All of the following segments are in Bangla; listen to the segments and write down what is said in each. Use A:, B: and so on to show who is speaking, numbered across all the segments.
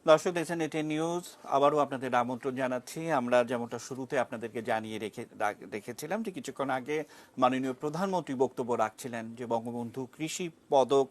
A: দর্শক দেখছেন এটি নিউজ। আবারও আপনাদের আমন্ত্রণ জানাচ্ছি। আমরা যেমনটা শুরুতে আপনাদেরকে জানিয়ে রেখেছিলাম যে কিছুক্ষণ আগে মাননীয় প্রধানমন্ত্রী বক্তব্য রাখছিলেন, যে বঙ্গবন্ধু কৃষি পদক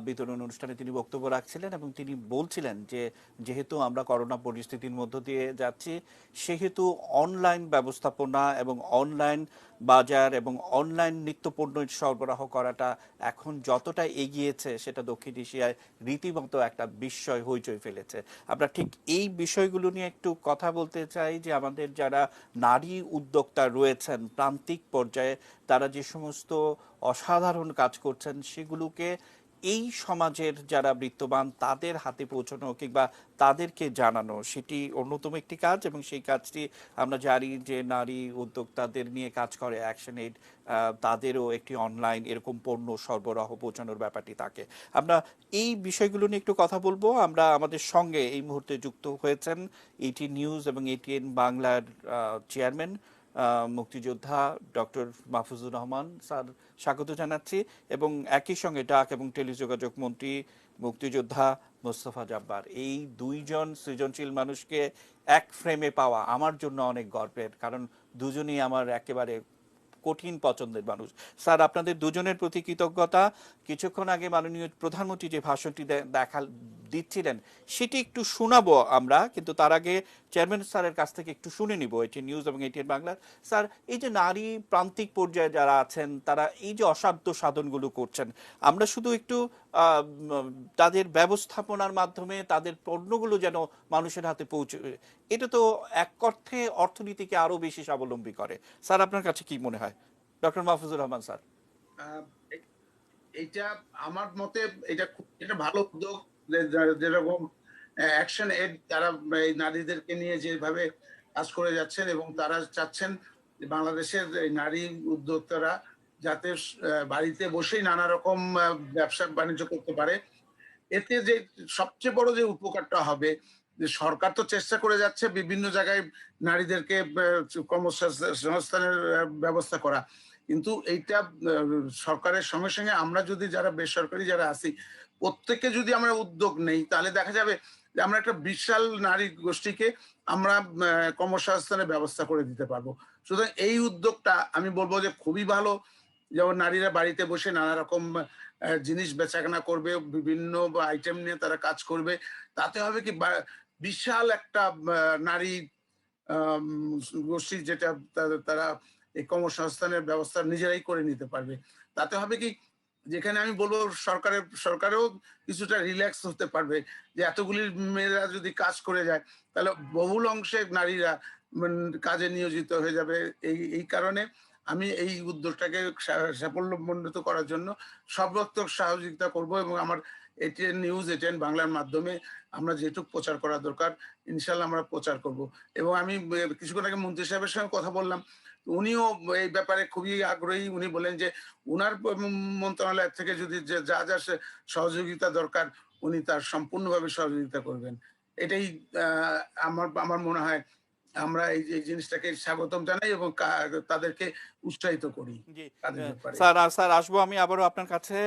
A: বিতরণ অনুষ্ঠানে তিনি বক্তব্য রাখছিলেন এবং তিনি বলছিলেন যে যেহেতু আমরা করোনা পরিস্থিতির মধ্য দিয়ে যাচ্ছি, সেহেতু অনলাইন ব্যবস্থাপনা এবং অনলাইন বাজার এবং অনলাইন নিত্যপণ্য সরবরাহ করাটা এখন যতটা এগিয়েছে সেটা দক্ষিণ এশিয়ায় রীতিমতো একটা বিস্ময় হইচই ফেলেছে। আমরা ঠিক এই বিষয়গুলো নিয়ে একটু কথা বলতে চাই, যে আমাদের যারা নারী উদ্যোক্তা রয়েছেন প্রান্তিক পর্যায়ে, তারা যে সমস্ত অসাধারণ কাজ করছেন সেগুলোকে এই সমাজের যারা বিত্তবান তাদের হাতে পৌঁছানো কিংবা তাদেরকে জানানো, সেটি অন্যতম একটি কাজ। এবং সেই কাজটি আমরা জানি যে নারী উদ্যোক্তাদের নিয়ে কাজ করে অ্যাকশন এইড, তাদেরও একটি অনলাইন এরকম পণ্য সরবরাহ পৌঁছানোর ব্যাপারটি থাকে। আমরা এই বিষয়গুলো নিয়ে একটু কথা বলবো। আমরা আমাদের সঙ্গে এই মুহূর্তে যুক্ত হয়েছেন এটি নিউজ এবং এটিএন বাংলার চেয়ারম্যান মুক্তিযোদ্ধা ডক্টর মাহফুজুর রহমান স্যার, স্বাগত জানাচ্ছি। এবং একই সঙ্গে ডাক এবং টেলিযোগাযোগ মন্ত্রী মুক্তিযোদ্ধা মোস্তফা জব্বার। এই দুইজন সৃজনশীল মানুষকে এক ফ্রেমে পাওয়া আমার জন্য অনেক গর্বের, কারণ দুজনই আমার একেবারে কঠিন পছন্দের মানুষ। স্যার, আপনাদের দুজনের প্রতি কৃতজ্ঞতা। কিছুক্ষণ আগে মাননীয় প্রধানমন্ত্রী যে ভাষণটি দিচ্ছিলেন সেটি একটু শোনাবো আমরা, কিন্তু তার আগে চেয়ারম্যান স্যারের কাছ থেকে একটু শুনে নিব এটি নিউজ এবং এটিএন বাংলার। স্যার, এই যে নারী প্রান্তিক পর্যায়ে যারা আছেন তারা এই যে অসাধ্য সাধনগুলো করছেন, আমরা শুধু একটু তাদের ব্যবস্থাপনার মাধ্যমে তাদের পণ্যগুলো যেন মানুষের হাতে পৌঁছে, এটা তো এক অর্থে অর্থনীতিকে আরো বেশি স্বাবলম্বী করে। স্যার, আপনার কাছে কি মনে হয়? Doctor Mahfuzur Rahman sir.
B: এইটা আমার মতে এটা ভালো উদ্যোগ, যেরকম অ্যাকশন এড তারা এই নারীদেরকে নিয়ে যেভাবে কাজ করে যাচ্ছেন এবং তারা চাচ্ছেন বাংলাদেশের নারী উদ্যোক্তারা যাতে বাড়িতে বসেই নানা রকম ব্যবসা বাণিজ্য করতে পারে। এতে যে সবচেয়ে বড় যে উপকারটা হবে, যে সরকার তো চেষ্টা করে যাচ্ছে বিভিন্ন জায়গায় নারীদেরকে কর্মসংস্থানের ব্যবস্থা করা, কিন্তু এইটা সরকারের সঙ্গে সঙ্গে আমরা যদি যারা বেসরকারি যারা আছি প্রত্যেকে যদি আমরা উদ্যোগ নেই, তাহলে দেখা যাবে যে আমরা একটা বিশাল নারী গোষ্ঠীকে আমরা কর্মসংস্থানের ব্যবস্থা করে দিতে পারবো। সুতরাং এই উদ্যোগটা আমি বলবো যে খুবই ভালো। যেমন নারীরা বাড়িতে বসে নানা রকম জিনিস বেচাকেনা করবে, বিভিন্ন আইটেম নিয়ে তারা কাজ করবে। তাতে হবে কি বিশাল একটা নারী গোষ্ঠী, যেটা তারা এই কর্মসংস্থানের ব্যবস্থা নিজেরাই করে নিতে পারবে। তাতে হবে কি, যেখানে আমি বলবো সরকারেও কিছুটা রিল্যাক্স হতে পারবে, যে এতগুলি মেয়েরা যদি কাজ করে যায় তাহলে বহুল অংশে নারীরা কাজে নিয়োজিত হয়ে যাবে। এই কারণে আমি এই উদ্যোগটাকে সাফল্যমণ্ডিত করার জন্য সর্বাত্মক সহযোগিতা করব এবং আমার এটিএন নিউজ, এটিএন বাংলার মাধ্যমে আমরা যেটুকু প্রচার করা দরকার ইনশাল্লাহ আমরা প্রচার করব। এবং আমি কিছুক্ষণ আগে মন্ত্রী সাহেবের সঙ্গে কথা বললাম, উনিও এই ব্যাপারে খুবই আগ্রহী। উনি বলেন যে উনার মন্ত্রণালয় থেকে যদি যা যা সহযোগিতা দরকার উনি তার সম্পূর্ণভাবে সহযোগিতা করবেন। এটাই আমার আমার মনে হয় আমরা এই জিনিসটাকে স্বাগতম জানাই এবং তাদেরকে উৎসাহিত করি
A: জি
B: কাজের ব্যাপারে।
A: স্যার, স্যার আসবো আমি আবারও আপনার কাছে।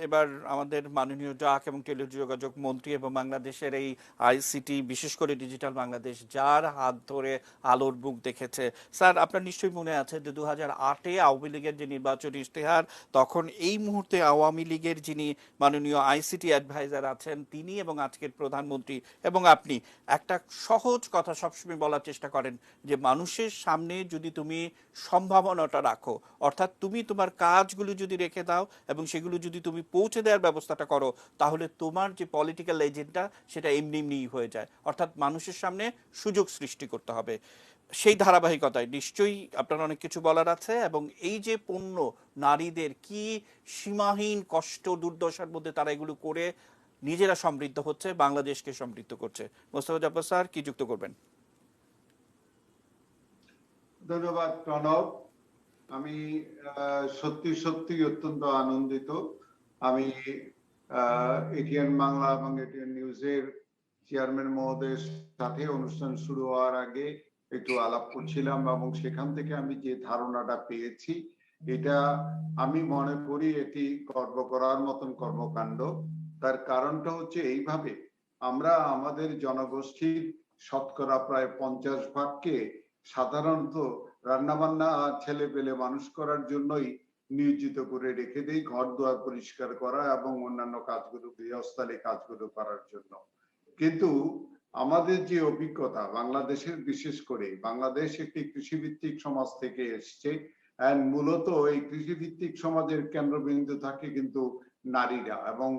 A: এবার আমাদের মাননীয় ডাক এবং টেলিযোগাযোগ মন্ত্রী এবং বাংলাদেশের এই আইসিটি, বিশেষ করে ডিজিটাল বাংলাদেশ, যার হাত ধরে আলোর মুখ দেখেছে। স্যার, আপনার নিশ্চয়ই মনে আছে যে 2008-এ আওয়ামী লীগের যে নির্বাচনী ইশতেহার, তখন এই মুহূর্তে আওয়ামী লীগের যিনি মাননীয় আইসিটি অ্যাডভাইজার আছেন তিনি এবং আজকের প্রধানমন্ত্রী এবং আপনি একটা সহজ কথা সবসময় বলার চেষ্টা করেন, যে মানুষের সামনে যদি তুমি সম্ভাবনাটা রাখো, অর্থাৎ তুমি তোমার কাজগুলো যদি রেখে দাও এবং সেগুলো যদি তুমি পৌঁছে দেওয়ার ব্যবস্থাটা করো, তাহলে তোমার যে পলিটিক্যাল এজেন্ডা সেটা এমনি এমনিই হয়ে যায়। অর্থাৎ মানুষের সামনে সুযোগ সৃষ্টি করতে হবে। সেই ধারাবাহিকতায় নিশ্চয়ই আপনার অনেক কিছু বলার আছে। এবং এই যে পণ্য, নারীদের কি সীমাহীন কষ্ট দুর্দশার মধ্যে তারা এগুলো করে নিজেরা সমৃদ্ধ হচ্ছে, বাংলাদেশকে সমৃদ্ধ করছে। মোস্তফা জব্বার স্যার, কি যুক্ত করবেন?
C: ধন্যবাদ প্রণব। আমি সত্যি সত্যি অত্যন্ত আনন্দিত। আমি এটিএন বাংলা এবং এটিএন নিউজের চেয়ারম্যান মহোদয়ের সাথে অনুষ্ঠান শুরু হওয়ার আগে একটু আলাপ করছিলাম এবং সেখান থেকে আমি যে ধারণাটা পেয়েছি, এটা আমি মনে করি এটি গর্ব করার মতন কর্মকাণ্ড। তার কারণটা হচ্ছে এইভাবে, আমরা আমাদের জনগোষ্ঠীর শতকরা প্রায় 50 ভাগকে সাধারণত রান্নাবান্না আর ছেলে পেলে মানুষ করার জন্যই নিয়োজিত করে রেখে দেই, ঘর দুয়ার পরিষ্কার করা এবং অন্যান্য কাজগুলো, গৃহস্থালী কাজগুলো করার জন্য। কিন্তু আমাদের যে অভিজ্ঞতা, বাংলাদেশের বিশেষ করে, বাংলাদেশ একটি কৃষিভিত্তিক সমাজ থেকে এসছে, মূলত এই কৃষিভিত্তিক সমাজের কেন্দ্রবিন্দু থাকে কিন্তু নারীরা, এবং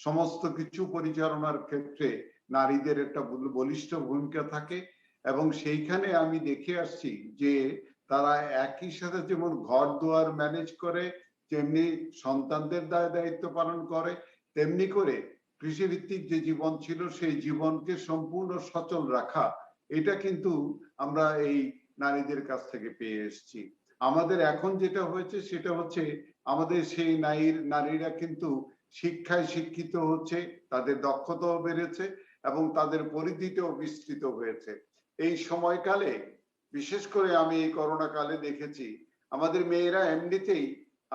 C: সমস্ত কিছু পরিচালনার ক্ষেত্রে নারীদের একটা বলিষ্ঠ ভূমিকা থাকে। এবং সেইখানে আমি দেখে আসছি যে তারা একই সাথে যেমন ঘর দুয়ার ম্যানেজ করে, তেমনি সন্তানদের দায়িত্ব পালন করে, তেমনি করে কৃষিভিত্তিক যে জীবন ছিল সেই জীবনকে সম্পূর্ণ সচল রাখা, এটা কিন্তু আমরা এই নারীদের কাছ থেকে পেয়ে এসেছি। আমাদের এখন যেটা হয়েছে সেটা হচ্ছে আমাদের সেই নারীরা কিন্তু শিক্ষায় শিক্ষিত হচ্ছে, তাদের দক্ষতাও বেড়েছে এবং তাদের পরিধিটাও বিস্তৃত হয়েছে। এই সময়কালে, বিশেষ করে আমি এই করোনা কালে দেখেছি আমাদের মেয়েরা এমনিতেই,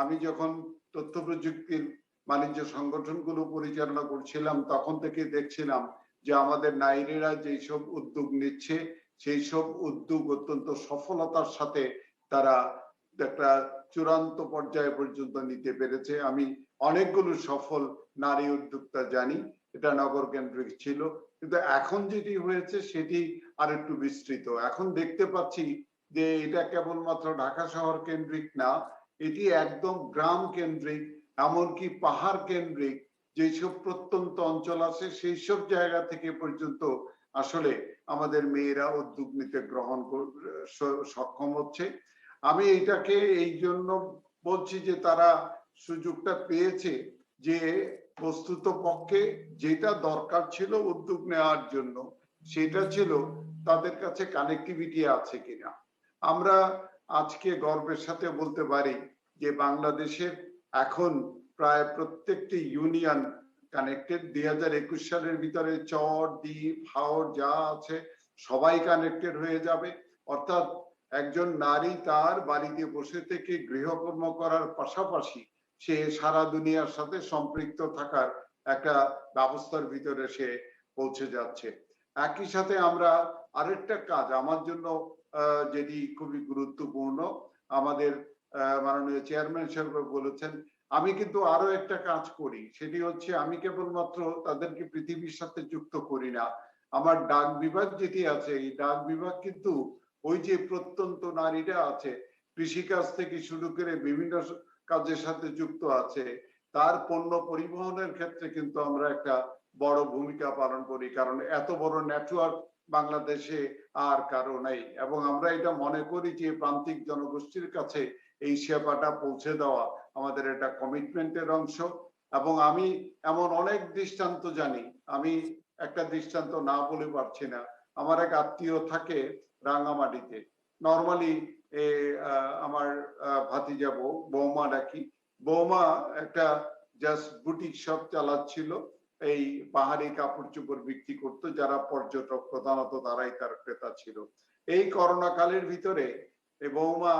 C: আমি যখন তথ্য প্রযুক্তির বাণিজ্য সংগঠনগুলো পরিচালনা করছিলাম তখন থেকে দেখছিলাম যে আমাদের নারীরা যেই সব উদ্যোগ নিচ্ছে সেই সব উদ্যোগ অত্যন্ত সফলতার সাথে তারা একটা চূড়ান্ত পর্যায়ে পর্যন্ত নিতে পেরেছে। আমি অনেকগুলো সফল নারী উদ্যোক্তা জানি, এটা নগর কেন্দ্রিক ছিল। কিন্তু এখন যেটি হয়েছে সেটি আরেকটু বিস্তৃত। এখন দেখতে পাচ্ছি যে এটা কেবলমাত্র ঢাকা শহর কেন্দ্রিক না, এটি একদম গ্রাম কেন্দ্রিক, এমনকি পাহাড় কেন্দ্রিক যেসব প্রত্যন্ত অঞ্চল আছে সেই সব জায়গা থেকে পর্যন্ত আসলে আমাদের মেয়েরা উদ্যোগ নিতে সক্ষম হচ্ছে। আমি এটাকে এই জন্য বলছি যে তারা সুযোগটা পেয়েছে, যে বস্তুত পক্ষে যেটা দরকার ছিল উদ্যোগ নেওয়ার জন্য সেটা ছিল তাদের কাছে কানেক্টিভিটি আছে কিনা। আমরা আজকে গর্বের সাথে বলতে পারি যে বাংলাদেশের এখন প্রায় প্রত্যেকটি ইউনিয়ন কানেক্টেড। 2021 সালের ভিতরে চর, দ্বীপ, হাওর যা আছে সবাই কানেক্টেড হয়ে যাবে। অর্থাৎ একজন নারী তার বাড়িতে বসে থেকে গৃহকর্ম করার পাশাপাশি সে সারা দুনিয়ার সাথে সম্পৃক্ত থাকার একটা ব্যবস্থার ভিতরে সে পৌঁছে যাচ্ছে। একই সাথে আমরা আরেকটা কাজ আমার জন্য যেটি খুবই গুরুত্বপূর্ণ, আমাদের মাননীয় চেয়ারম্যান সাহেব বলেছেন, আমি কিন্তু আরো একটা কাজ করি, সেটি হচ্ছে আমি কেবলমাত্র তাদেরকে পৃথিবীর সাথে যুক্ত করি না। আমার ডাক বিভাগ যেটি আছে, এই ডাক বিভাগ কিন্তু ওই যে প্রত্যন্ত নারীরা আছে, কৃষিকাজ থেকে শুরু করে বিভিন্ন কাজের সাথে যুক্ত আছে, তার পণ্য পরিবহনের ক্ষেত্রে কিন্তু আমরা একটা বড় ভূমিকা পালন করি, কারণ এত বড় নেটওয়ার্ক বাংলাদেশে আর কারো নেই। এবং আমরা এটা মনে করি যে প্রান্তিক জনগোষ্ঠীর কাছে এই সেবাটা পৌঁছে দেওয়া আমাদের একটা কমিটমেন্টের অংশ। এবং আমি এমন অনেক দৃষ্টান্ত জানি, আমি একটা দৃষ্টান্ত না বলে পারছি না। আমার এক আত্মীয় থাকে রাঙ্গামাটিতে, নর্মালি আমার ভাতিজা বৌমা ডাকি, বৌমা একটা জাস্ট বুটিক শপ চালাচ্ছিল, এই পাহাড়ি কাপড় চোপড় বিক্রি করতো, যারা পর্যটক প্রধানত তারাই তার ক্রেতা ছিল। এই করোনা কালের ভিতরে এই বৌমা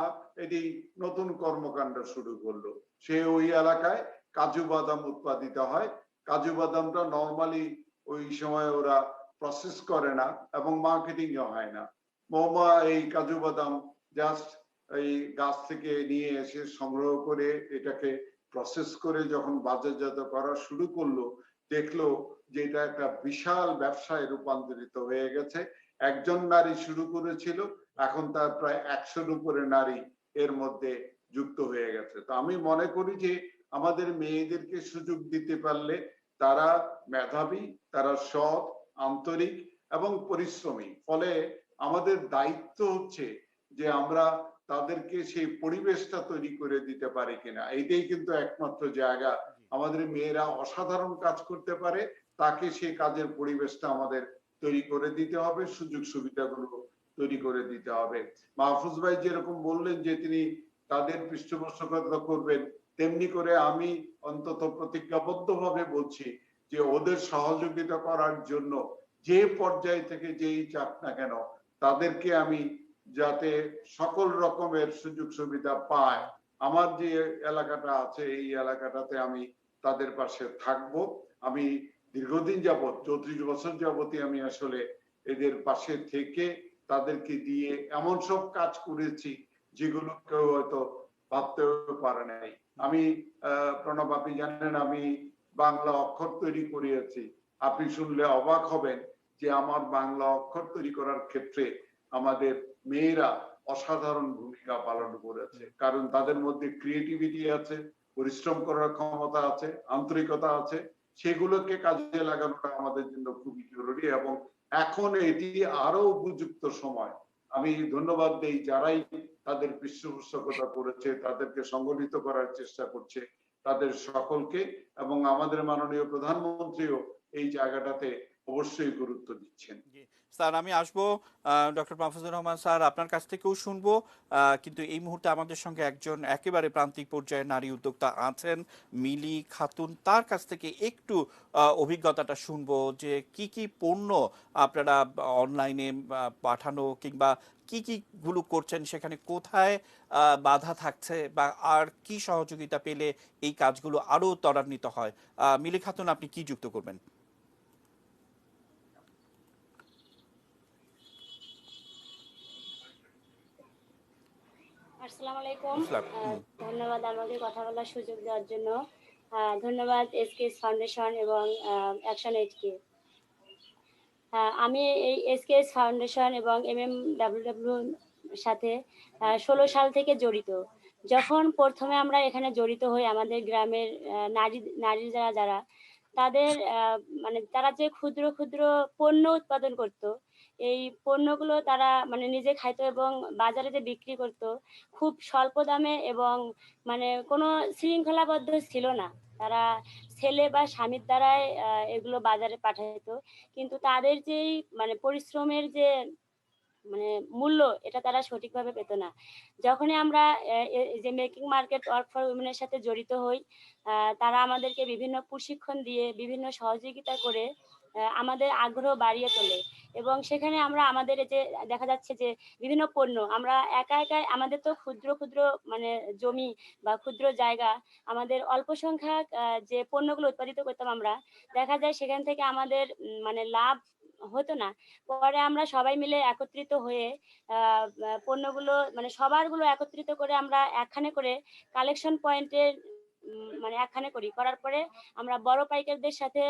C: এটি নতুন কর্মকাণ্ড শুরু করলো। সে ওই এলাকায় কাজু বাদাম উৎপাদিত হয়, কাজু বাদামটা নর্মালি ওই সময় ওরা প্রসেস করে না এবং মার্কেটিং হয় না। বৌমা এই কাজু বাদাম জাস্ট এই গাছ থেকে নিয়ে এসে সংগ্রহ করে এটাকে প্রসেস করে যখন বাজারজাত করা শুরু করলো, দেখলো যে এটা একটা বিশাল ব্যবসায় রূপান্তরিত হয়ে গেছে। একজন নারী শুরু করেছিল, এখন তার প্রায় 100-র উপরে নারী এর মধ্যে যুক্ত হয়ে গেছে। তো আমি মনে করি যে আমাদের মেয়েদেরকে সুযোগ দিতে পারলে তারা মেধাবী, তারা সৎ, আন্তরিক এবং পরিশ্রমী। ফলে আমাদের দায়িত্ব হচ্ছে যে আমরা তাদেরকে সেই পরিবেশটা তৈরি করে দিতে পারি কিনা। এইটাই কিন্তু একমাত্র জায়গা, আমাদের মেয়েরা অসাধারণ কাজ করতে পারে, তাকে সেই কাজের পরিবেশটা আমাদের তৈরি করে দিতে হবে, সুযোগ সুবিধাগুলো তৈরি করে দিতে হবে। মাহফুজ ভাই যেরকম বললেন যে তিনি তাদের পৃষ্ঠপোষকতা করবেন, তেমনি করে আমি অন্তত প্রতিজ্ঞাবদ্ধভাবে বলছি যে ওদের সহযোগিতা করার জন্য যে পর্যায় থেকে যেই চাপ না কেন, তাদেরকে আমি যাতে সকল রকমের সুযোগ সুবিধা পায়, আমার যে এলাকাটা আছে এই এলাকাটাতে আমি তাদের পাশে থাকবো। আমি দীর্ঘদিন যাবৎ 34 বছর যাবতই আমি আসলে এদের পাশে থেকে তাদেরকে দিয়ে এমন সব কাজ করেছি যেগুলো কেউ হয়তো ভাবতেও পারে নাই। আমি প্রণব, আপনি জানেন আমি বাংলা অক্ষর তৈরি করিয়েছি। আপনি শুনলে অবাক হবেন যে আমার বাংলা অক্ষর তৈরি করার ক্ষেত্রে আমাদের মেয়েরা অসাধারণ ভূমিকা পালন করেছে, কারণ তাদের মধ্যে ক্রিয়েটিভিটি আছে, পরিশ্রম করার ক্ষমতা আছে, আন্তরিকতা আছে। সেগুলোকে কাজে লাগানোটা আমাদের জন্য খুবই জরুরি এবং এখন এটি আরো উপযুক্ত সময়। আমি ধন্যবাদ দেই যারাই তাদের পৃষ্ঠপোষকতা করেছে, তাদেরকে সংগঠিত করার চেষ্টা করছে, তাদের সকলকে। এবং আমাদের মাননীয় প্রধানমন্ত্রীও এই জায়গাটাতে অবশ্যই গুরুত্ব দিচ্ছেন।
A: স্যার আমি আসবো ডক্টর মাহফুজুর রহমান স্যার, আপনার কাছ থেকেও শুনবো, কিন্তু এই মুহূর্তে আমাদের সঙ্গে একজন একেবারে প্রান্তিক পর্যায়ে নারী উদ্যোক্তা আছেন, মিলি খাতুন। তার কাছ থেকে একটু অভিজ্ঞতাটা শুনবো যে কি কি পণ্য আপনারা অনলাইনে পাঠানো কিংবা কি কি গুলো করছেন, সেখানে কোথায় বাধা থাকছে বা আর কি সহযোগিতা পেলে এই কাজগুলো আরো ত্বরান্বিত হয়। মিলি খাতুন, আপনি কি যুক্ত করবেন?
D: আসসালামু আলাইকুম।
A: আসসালাম।
D: ধন্যবাদ আমাকে কথা বলার সুযোগ দেওয়ার জন্য। ধন্যবাদ এসকেএস ফাউন্ডেশন এবং অ্যাকশন এইডকে। আমি এই এসকেএস ফাউন্ডেশন এবং MMWW সাথে 16 সাল থেকে জড়িত। যখন প্রথমে আমরা এখানে জড়িত হই, আমাদের গ্রামের নারী যারা তাদের মানে তারা যে ক্ষুদ্র ক্ষুদ্র পণ্য উৎপাদন করত, এই পণ্যগুলো তারা মানে নিজে খাইতো এবং বাজারে যে বিক্রি করত খুব স্বল্প দামে এবং মানে কোনো শৃঙ্খলাবদ্ধ ছিল না। তারা ছেলে বা স্বামীর দ্বারাই এগুলো বাজারে পাঠাইতো, কিন্তু তাদের যেই মানে পরিশ্রমের যে মানে মূল্য, এটা তারা সঠিকভাবে পেত না। যখনই আমরা এই যে মেকিং মার্কেট ওয়ার্ক ফর উইমেনের সাথে জড়িত হই, তারা আমাদেরকে বিভিন্ন প্রশিক্ষণ দিয়ে বিভিন্ন সহযোগিতা করে আমাদের আগ্রহ বাড়িয়ে তোলে এবং সেখানে আমরা আমাদের এই যে দেখা যাচ্ছে যে বিভিন্ন পণ্য আমরা একা আমাদের তো ক্ষুদ্র ক্ষুদ্র মানে জমি বা ক্ষুদ্র জায়গা, আমাদের অল্প সংখ্যক যে পণ্যগুলো উৎপাদিত করতাম আমরা, দেখা যায় সেখান থেকে আমাদের মানে লাভ হতো না। পরে আমরা সবাই মিলে একত্রিত হয়ে পণ্যগুলো মানে সবারগুলো একত্রিত করে আমরা একখানে করে কালেকশন পয়েন্টের মানে একখানে করার পরে আমরা বড় পাইকারদের সাথে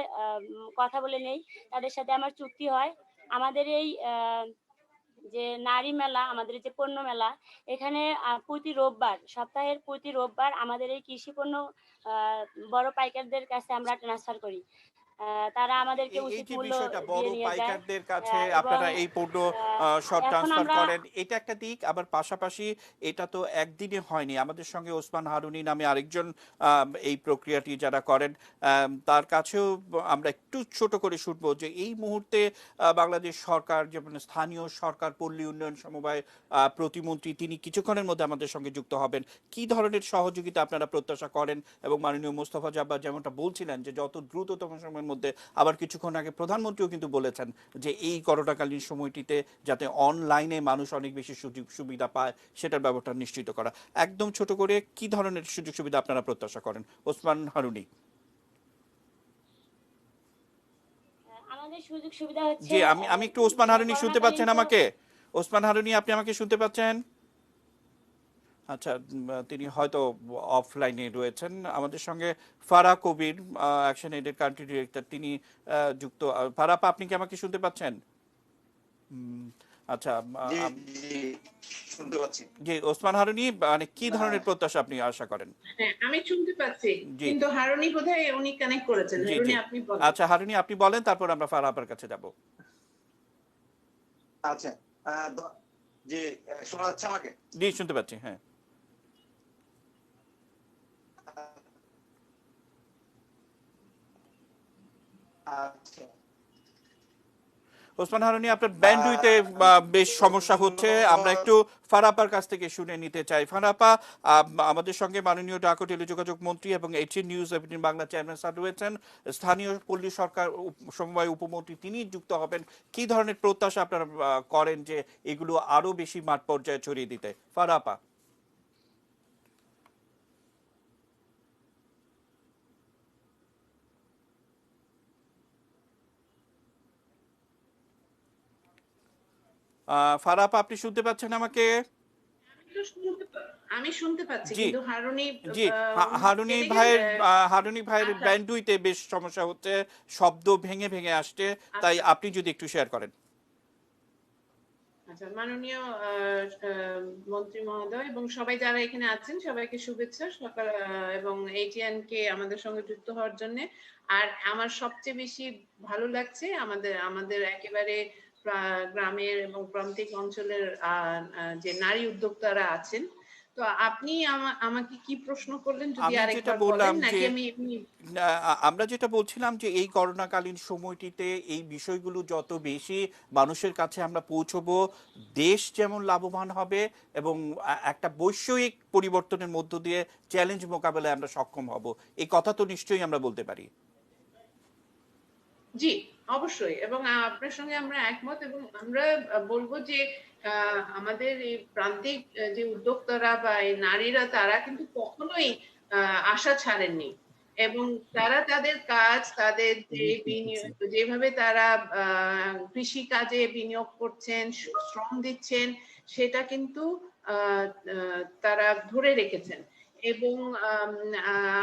D: কথা বলে নেই, তাদের সাথে আমার চুক্তি হয়। আমাদের এই যে নারী মেলা, আমাদের যে পণ্য মেলা, এখানে প্রতি রোববার, সপ্তাহের প্রতি রোববার আমাদের এই কৃষি পণ্য বড় পাইকারদের কাছে আমরা ট্রান্সফার করি। তারা আমাদেরকে
A: এই
D: উচিত
A: যে
D: মূল্য
A: বিষয়টা বড়
D: দিয়ে নিয়ে যায়
A: পাইকারদের কাছে
D: এবং
A: আপনারা এই পণ্য সব
D: এখন
A: ট্রান্সফার
D: আমরা
A: করেন, এটা একটা দিক। আবার পাশাপাশি এটা তো একদিনে হয়নি। আমাদের সঙ্গে ওসমান হারুনি নামে আরেকজন এই প্রক্রিয়াটি যারা করেন, তার কাছেও আমরা একটু ছোট করে শুনবো যে এই মুহূর্তে বাংলাদেশ সরকার, যেমন স্থানীয় সরকার পল্লী উন্নয়ন সমবায় প্রতিমন্ত্রী, তিনি কিছুক্ষণের মধ্যে আমাদের সঙ্গে যুক্ত হবেন। কি ধরনের সহযোগিতা আপনারা প্রত্যাশা করেন? এবং মাননীয় মোস্তফা জব্বার যেমনটা বলছিলেন যে যত দ্রুততম সময়ের মধ্যে, আবার কিছুক্ষণ আগে প্রধানমন্ত্রীও কিন্তু বলেছেন যে এই করোনাকালীন সময়টিতে যাতে অনলাইনে মানুষ অনেক বেশি সুযোগ সুবিধা পায় সেটার ব্যাপারটা নিশ্চিত করা। একদম ছোট করে কি ধরনের সুযোগ সুবিধা আপনারা প্রত্যাশা করেন, ওসমান হারুনি?
D: আমাদের সুযোগ সুবিধা হচ্ছে
A: জি, আমি একটু, ওসমান হারুনি শুনতে পাচ্ছেন আমাকে? ওসমান হারুনি, আপনি আমাকে শুনতে পাচ্ছেন? আচ্ছা, তিনি হয়তো অফলাইনে রয়েছেন। আমাদের সঙ্গে ফারাহ কবির, অ্যাকশন এইডের কান্ট্রি ডিরেক্টর, তিনি যুক্ত। ফারাহ, আপনি কি আমাকে শুনতে পাচ্ছেন? আচ্ছা,
E: শুনতে পাচ্ছি।
A: জি, ওসমান হারুনি, মানে কি ধরনের প্রত্যাশা আপনি আশা করেন?
E: হ্যাঁ, আমি শুনতে পাচ্ছি,
A: জি
E: কিন্তু হারুনি বোধহয় উনি কানেক্ট করেছেন।
A: জি
E: হারুনি
A: জি
E: আপনি বলেন।
A: আচ্ছা, হারুনি আপনি বলেন, তারপর আমরা ফারাহ আপার কাছে যাব।
E: আচ্ছা, জি, শোনা যাচ্ছে আমাকে?
A: জি, শুনতে পাচ্ছি, হ্যাঁ।
E: আচ্ছা,
A: ওসমান হারুনি, আপনার ব্যান্ডউইথে বেশ সমস্যা হচ্ছে। আমরা একটু ফারাপার কাছ থেকে শুনে নিতে চাই। ফারাপা, আমাদের সঙ্গে মাননীয় ডাক ও টেলিযোগাযোগ মন্ত্রী এবং HN news 18 Bangla chairman sir রয়েছেন, স্থানীয় পল্লী সরকার সমবায় উপমন্ত্রী তিনি যুক্ত হবেন। কি ধরনের প্রত্যাশা আপনারা করেন যে এগুলো আরো বেশি মাঠ পর্যায়ে ছড়িয়ে দিতে? ফারাপা। ফারাহ আপা, আপনি শুনতে পাচ্ছেন আমাকে?
F: আমি শুনতে পাচ্ছি,
A: জি
F: কিন্তু হারুনি
A: জি, হারুনি
F: কেটে গেল।
A: ভাইয়ের হারুনি ভাইয়ের
F: আচ্ছা
A: ব্যান্ডউইথে বেশ সমস্যা হচ্ছে, শব্দ ভেঙে ভেঙে আসছে, তাই
F: আচ্ছা
A: আপনি যদি একটু শেয়ার করেন।
F: আচ্ছা, মাননীয় মন্ত্রী মহোদয় এবং সবাই যারা এখানে আছেন, সবাইকে শুভেচ্ছা সকাল, এবং এটিএন কে আমাদের সঙ্গে যুক্ত হওয়ার জন্য। আর আমার সবচেয়ে বেশি ভালো লাগছে আমাদের আমাদের একেবারে গ্রামের এবং প্রান্তিক অঞ্চলের যে নারী উদ্যোক্তারা আছেন। তো আপনি আমাকে কি প্রশ্ন করলেন যদি
A: আমি যেটা
F: আরেকবার
A: বললাম
F: বলেন,
A: যে
F: নাকি আমি এমনি?
A: আমরা যেটা বলছিলাম যে এই করোনাকালীন সময়টিতে এই বিষয়গুলো যত বেশি মানুষের কাছে আমরা পৌঁছবো, দেশ যেমন লাভবান হবে এবং একটা বৈষয়িক পরিবর্তনের মধ্য দিয়ে চ্যালেঞ্জ মোকাবেলায় আমরা সক্ষম হব, এই কথা তো নিশ্চয়ই আমরা বলতে পারি।
F: জি, অবশ্যই, এবং আপনার সঙ্গে আমরা একমত, এবং আমরা বলবো যে আমাদের এই প্রান্তিক যে উদ্যোক্তারা বা এই নারীরা, তারা কিন্তু কখনোই আশা ছাড়েননি, এবং তারা তাদের কাজ, তাদের যে বিনিয়োগ, যেভাবে তারা কৃষি কাজে বিনিয়োগ করছেন, শ্রম দিচ্ছেন, সেটা কিন্তু তারা ধরে রেখেছেন। এবং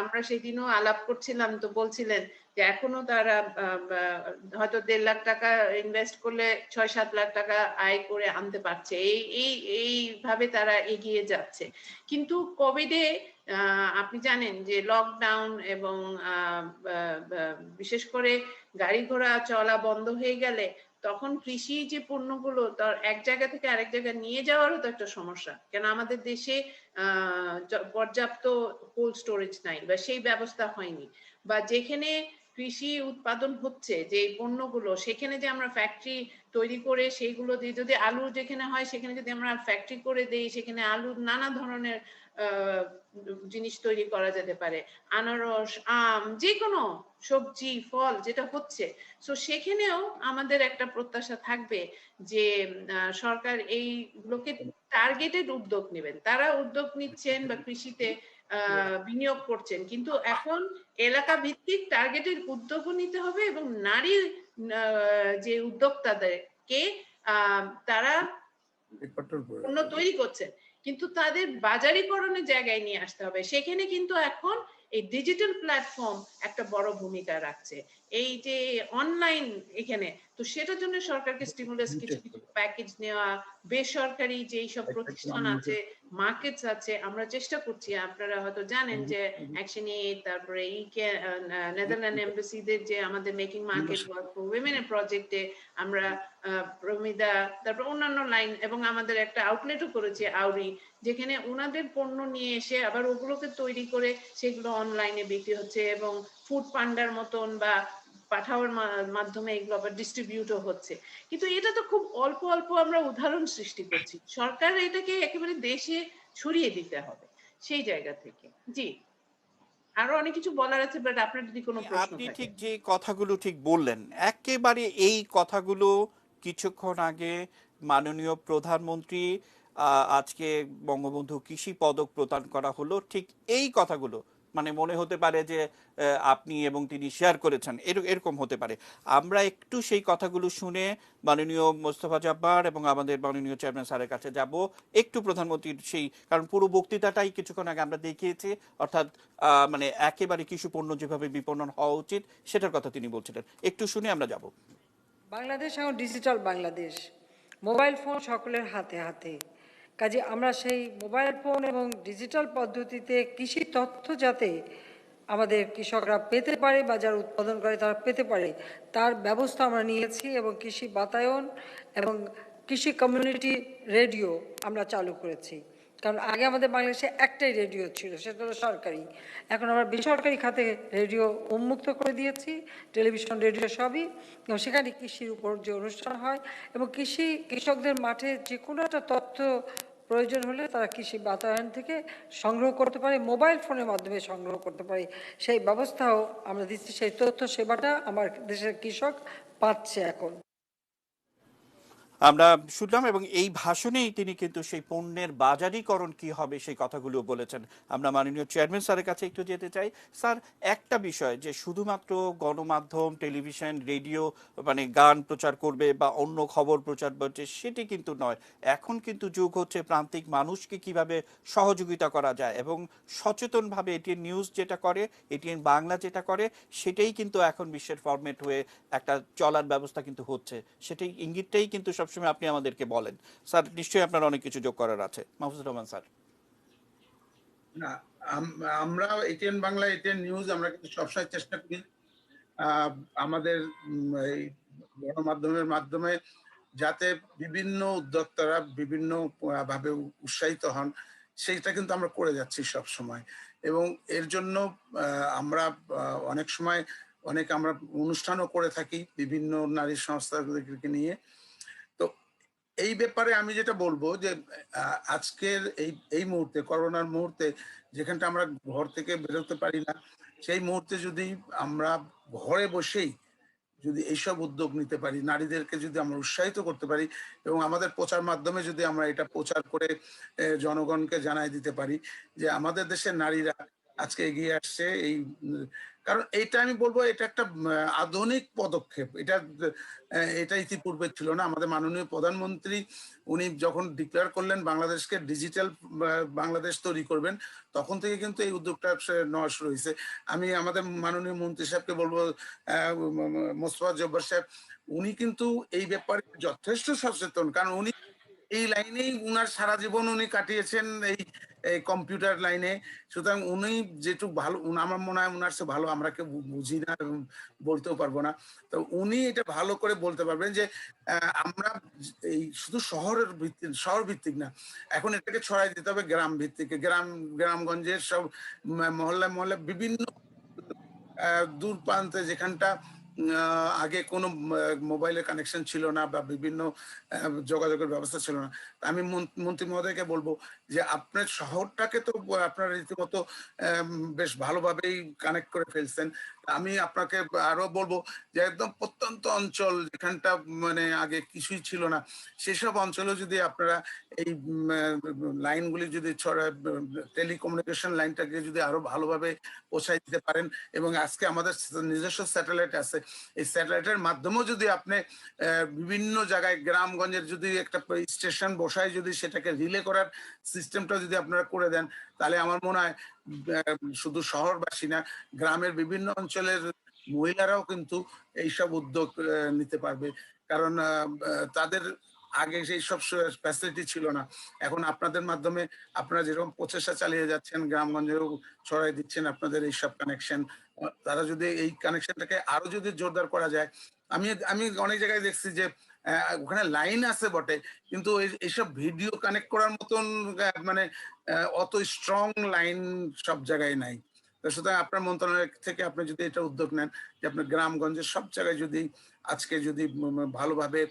F: আমরা সেদিনও আলাপ করছিলাম, তো বলছিলেন যে এখনো তারা হয়তো 1.5 লাখ টাকা ইনভেস্ট করলে 6-7 লাখ টাকা আয় করে আনতে পারছে, এইভাবে তারা এগিয়ে যাচ্ছে। কিন্তু কোভিডে আপনি জানেন যে লকডাউন এবং বিশেষ করে গাড়ি ঘোড়া চলা বন্ধ হয়ে গেলে তখন কৃষি যে পণ্যগুলো তার এক জায়গা থেকে আরেক জায়গায় নিয়ে যাওয়ারও তো একটা সমস্যা, কেন আমাদের দেশে পর্যাপ্ত কোল্ড স্টোরেজ নাই বা সেই ব্যবস্থা হয়নি, বা যেখানে কৃষি উৎপাদন হচ্ছে যে পণ্যগুলো, সেখানে যে আমরা ফ্যাক্টরি তৈরি করে সেইগুলো দিয়ে, যদি আলু যেখানে হয় সেখানে যদি আমরা ফ্যাক্টরি করে দেই, সেখানে আলুর নানা ধরনের জিনিস তৈরি করা যেতে পারে, আনারস, আম, যে কোনো সবজি, ফল যেটা হচ্ছে। সো সেখানেও আমাদের একটা প্রত্যাশা থাকবে যে সরকার এইগুলোকে টার্গেটেড উদ্যোগ নেবেন। তারা উদ্যোগ নিচ্ছেন বা কৃষিতে বিনিয়োগ করছেন, কিন্তু এখন এলাকা ভিত্তিক টার্গেটেড উদ্যোগও নিতে হবে, এবং নারী যে উদ্যোক্তাদেরকে তারা পণ্য তৈরি করছেন, কিন্তু তাদের বাজারীকরণের জায়গায় নিয়ে আসতে হবে। সেখানে কিন্তু এখন এই ডিজিটাল প্ল্যাটফর্ম একটা বড় ভূমিকা রাখছে, এই যে অনলাইন এখানে। তো সেটার জন্য সরকারকে স্টিমুলাস কিছু কিছু প্যাকেজ নেওয়া, বেসরকারি যেই সব প্রতিষ্ঠান আছে, মার্কেটস আছে, আমরা চেষ্টা করছি। আপনারা হয়তো জানেন যে অ্যাকশন এইড, তারপরে নেদারল্যান্ড এমবাসিদের যে আমাদের making market work for women প্রজেক্টে আমরা প্রমিদা, তারপর অন্যান্য লাইন, এবং আমাদের একটা আউটলেটও করেছি আউরি, যেখানে ওনাদের পণ্য নিয়ে এসে আবার ওগুলোকে তৈরি করে সেগুলো অনলাইনে বিক্রি হচ্ছে, এবং ফুড পান্ডার মতন বা পাঠাওয়ার মাধ্যমে এগুলো আবার ডিস্ট্রিবিউটও হচ্ছে। কিন্তু এটা তো খুব অল্প অল্প আমরা উদাহরণ সৃষ্টি করছি, সরকার এটাকে একেবারে দেশে ছড়িয়ে দিতে হবে সেই জায়গা থেকে। জি, আরো অনেক কিছু বলার আছে, বাট আপনার যদি কোনো প্রশ্ন
A: আপনি
F: থাকে।
A: ঠিক যে কথাগুলো ঠিক বললেন, একেবারে এই কথাগুলো কিছুক্ষণ আগে মাননীয় প্রধানমন্ত্রী আজকে বঙ্গবন্ধু কৃষি পদক প্রদান করা হলো, ঠিক এই কথাগুলো মানে মনে হতে পারে যে আপনি এবং তিনি শেয়ার করেছেন, এরকম হতে পারে। আমরা একটু সেই কথাগুলো শুনে মাননীয় মোস্তফা জব্বার এবং আমাদের মাননীয় চেয়ারম্যান স্যারের কাছে যাব, একটু প্রধানমন্ত্রীর সেই, কারণ পুরো বক্তৃতাটাই কিছুক্ষণ আগে আমরা দেখিয়েছি, অর্থাৎ মানে একেবারে কৃষি পণ্য যেভাবে বিপণন হওয়া উচিত সেটার কথা তিনি বলছিলেন, একটু শুনে আমরা যাব।
G: বাংলাদেশ এখন ডিজিটাল বাংলাদেশ, মোবাইল ফোন সকলের হাতে হাতে। কাজে আমরা সেই মোবাইল ফোন এবং ডিজিটাল পদ্ধতিতে কৃষি তথ্য যাতে আমাদের কৃষকরা পেতে পারে বা যারা উৎপাদন করে তারা পেতে পারে, তার ব্যবস্থা আমরা নিয়েছি, এবং কৃষি বাতায়ন এবং কৃষি কমিউনিটি রেডিও আমরা চালু করেছি। কারণ আগে আমাদের বাংলাদেশে একটাই রেডিও ছিল, সেটা হলো সরকারি। এখন আমরা বেসরকারি খাতে রেডিও উন্মুক্ত করে দিয়েছি, টেলিভিশন, রেডিও সবই, এবং সেখানে কৃষির উপর যে অনুষ্ঠান হয়, এবং কৃষকদের মাঠে যে কোনো একটা তথ্য প্রয়োজন হলে তারা কৃষি বাতায়ন থেকে সংগ্রহ করতে পারে, মোবাইল ফোনের মাধ্যমে সংগ্রহ করতে পারে, সেই ব্যবস্থাও আমরা দিচ্ছি। সেই তথ্য সেবাটা আমার দেশের কৃষক পাচ্ছে এখন।
A: আমরা শুনলাম এবং এই ভাষণেই তিনি কিন্তু সেই পণ্যের বাজারীকরণ কি হবে সেই কথাগুলো বলেছেন। আমরা মাননীয় চেয়ারম্যান স্যারের কাছে একটু যেতে চাই। স্যার, একটা বিষয় যে শুধুমাত্র গণমাধ্যম, টেলিভিশন, রেডিও মানে গান প্রচার করবে বা অন্য খবর প্রচার করছে সেটি কিন্তু নয়। এখন কিন্তু যুগ হচ্ছে প্রান্তিক মানুষকে কিভাবে সহযোগিতা করা যায় এবং সচেতনভাবে এটিএন নিউজ যেটা করে, এটিএন বাংলা যেটা করে সেটাই কিন্তু এখন বিশ্বের ফরম্যাট হয়ে একটা চলার ব্যবস্থা কিন্তু হচ্ছে। সেটাই ইঙ্গিতটাই কিন্তু সবসময় আপনি আমাদেরকে বলেন। স্যার, নিশ্চয়ই আপনার অনেক কিছু যোগ করার আছে। মাহফুজুর রহমান স্যার।
B: না, আমরা এটিএন বাংলা, এটিএন নিউজ আমরা কিন্তু সবসময় চেষ্টা করি আমাদের এই গণমাধ্যমের মাধ্যমে যাতে বিভিন্ন উদ্যোক্তারা বিভিন্ন ভাবে উৎসাহিত হন, সেইটা কিন্তু আমরা করে যাচ্ছি সব সময়। এবং এর জন্য আমরা অনেক সময় আমরা অনুষ্ঠানও করে থাকি বিভিন্ন নারী সংস্থাগুলোকে নিয়ে। তো এই ব্যাপারে আমি যেটা বলবো যে আজকের এই মুহূর্তে, করোনার মুহূর্তে, যেখানটা আমরা ঘর থেকে বেরোতে পারি না, সেই মুহূর্তে যদি আমরা ঘরে বসেই যদি এইসব উদ্যোগ নিতে পারি, নারীদেরকে যদি আমরা উৎসাহিত করতে পারি এবং আমাদের প্রচার মাধ্যমে যদি আমরা এটা প্রচার করে জনগণকে জানাই দিতে পারি যে আমাদের দেশের নারীরা আজকে এগিয়ে আসছে, এই কারণ এইটা আমি বলবো এটা একটা আধুনিক পদক্ষেপ। এটা ইতিপূর্বে ছিল না। আমাদের মাননীয় প্রধানমন্ত্রী উনি যখন ডিক্লেয়ার করলেন বাংলাদেশকে ডিজিটাল বাংলাদেশ তৈরি করবেন, তখন থেকে কিন্তু এই উদ্যোগটা নেওয়া শুরু হয়েছে। আমি আমাদের মাননীয় মন্ত্রী সাহেবকে বলবো, মোস্তফা জব্বার সাহেব, উনি কিন্তু এই ব্যাপারে যথেষ্ট সচেতন, কারণ উনি এই লাইনেই উনার সারা জীবন উনি কাটিয়েছেন, এই কম্পিউটার লাইনে। সুতরাং উনি যেটুকু ভালো, আমার মনে হয় উনার সে ভালো আমরা কেউ বুঝি না এবং বলতেও পারবো না। তো উনি এটা ভালো করে বলতে পারবেন যে আমরা এই শুধু শহর ভিত্তিক না, এখন এটাকে ছড়াই দিতে হবে গ্রাম ভিত্তিক, গ্রামগঞ্জের সব মহল্লা বিভিন্ন দূর প্রান্তে, যেখানটা আগে কোনো মোবাইলের কানেকশন ছিল না বা বিভিন্ন যোগাযোগের ব্যবস্থা ছিল না। আমি মন্ত্রী মহোদয়কে বলবো যে আপনার শহরটাকে তো আপনারা রীতিমতো বেশ ভালোভাবেই কানেক্ট করে ফেলছেন। আমি আপনাকে আরো বলবো যে একদম প্রত্যন্ত অঞ্চল, যেখানটা মানে আগে কিছুই ছিল না, সেসব অঞ্চলেও যদি আপনারা এই লাইনগুলি যদি টেলিকমিউনিকেশন লাইনটাকে যদি আরো ভালোভাবে পৌঁছাই দিতে পারেন, এবং আজকে আমাদের নিজস্ব স্যাটেলাইট আছে, এই স্যাটেলাইটের মাধ্যমেও যদি আপনি বিভিন্ন জায়গায় গ্রামগঞ্জের যদি একটা স্টেশন বসায় যদি সেটাকে রিলে করার সিস্টেমটা যদি আপনারা করে দেন, তাহলে আমার মনে হয় শুধু শহরবাসী না, গ্রামের বিভিন্ন অঞ্চলের মহিলারাও কিন্তু এইসব উদ্যোগ নিতে পারবে। কারণ তাদের আগে সেই সব ফ্যাসিলিটি ছিল না। এখন আপনাদের মাধ্যমে আপনারা যেরকম প্রচেষ্টা চালিয়ে যাচ্ছেন, গ্রামগঞ্জেও ছড়াই দিচ্ছেন আপনাদের এইসব কানেকশন, তারা যদি এই কানেকশনটাকে আরো যদি জোরদার করা যায়। আমি অনেক জায়গায় দেখছি যে ওখানে লাইন আছে বটে, কিন্তু এইসব ভিডিও কানেক্ট করার মতন মানে অত স্ট্রং লাইন সব জায়গায় নাই। তো সুতরাং আপনার মন্ত্রণালয় থেকে আপনি যদি এটা উদ্যোগ নেন যে আপনার গ্রামগঞ্জের সব জায়গায় যদি আজকে যদি ভালোভাবে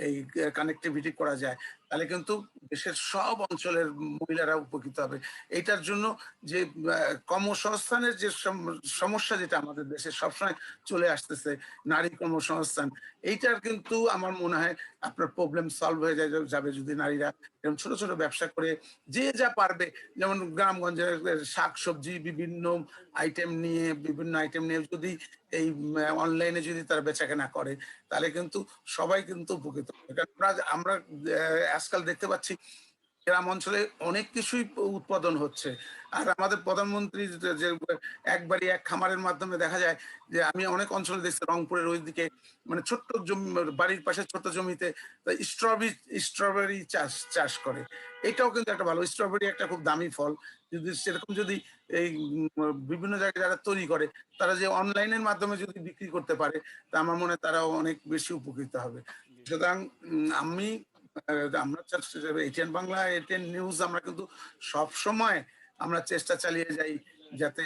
B: এই কানেক্টিভিটি করা যায়, তাহলে কিন্তু দেশের সব অঞ্চলের মহিলারা উপকৃত হবে। এইটার জন্য যে কর্মসংস্থানের যে সমস্যা যেটা আমাদের দেশে সবসময় চলে আসতেছে, নারী কর্মসংস্থান, এইটার কিন্তু আমার মনে হয় আপনার প্রবলেম সলভ হয়ে যাবে যদি নারীরা এরকম ছোট ছোট ব্যবসা করে যে যা পারবে, যেমন গ্রামগঞ্জের শাক সবজি বিভিন্ন আইটেম নিয়ে যদি এই অনলাইনে যদি তারা বেচাকেনা করে, তাহলে কিন্তু সবাই কিন্তু উপকৃত হবে। কারণ আমরা আজকাল দেখতে পাচ্ছি গ্রাম অঞ্চলে অনেক কিছুই উৎপাদন হচ্ছে। আর আমাদের প্রধানমন্ত্রী যে একবারই এক খামারের মাধ্যমে দেখা যায় যে, আমি অনেক অঞ্চলে দেখছি রংপুরের ওইদিকে, মানে ছোট্ট জমি, বাড়ির পাশে ছোট্ট জমিতে স্ট্রবেরি চাষ করে। এটাও কিন্তু একটা ভালো, স্ট্রবেরি একটা খুব দামি ফল। যদি সেরকম যদি এই বিভিন্ন জায়গায় যারা তৈরি করে, তারা যে অনলাইনের মাধ্যমে যদি বিক্রি করতে পারে, তা আমার মনে হয় তারাও অনেক বেশি উপকৃত হবে। সুতরাং আমরা এটিএন বাংলা, এটিএন নিউজ আমরা কিন্তু সব সময় আমরা চেষ্টা চালিয়ে যাই যাতে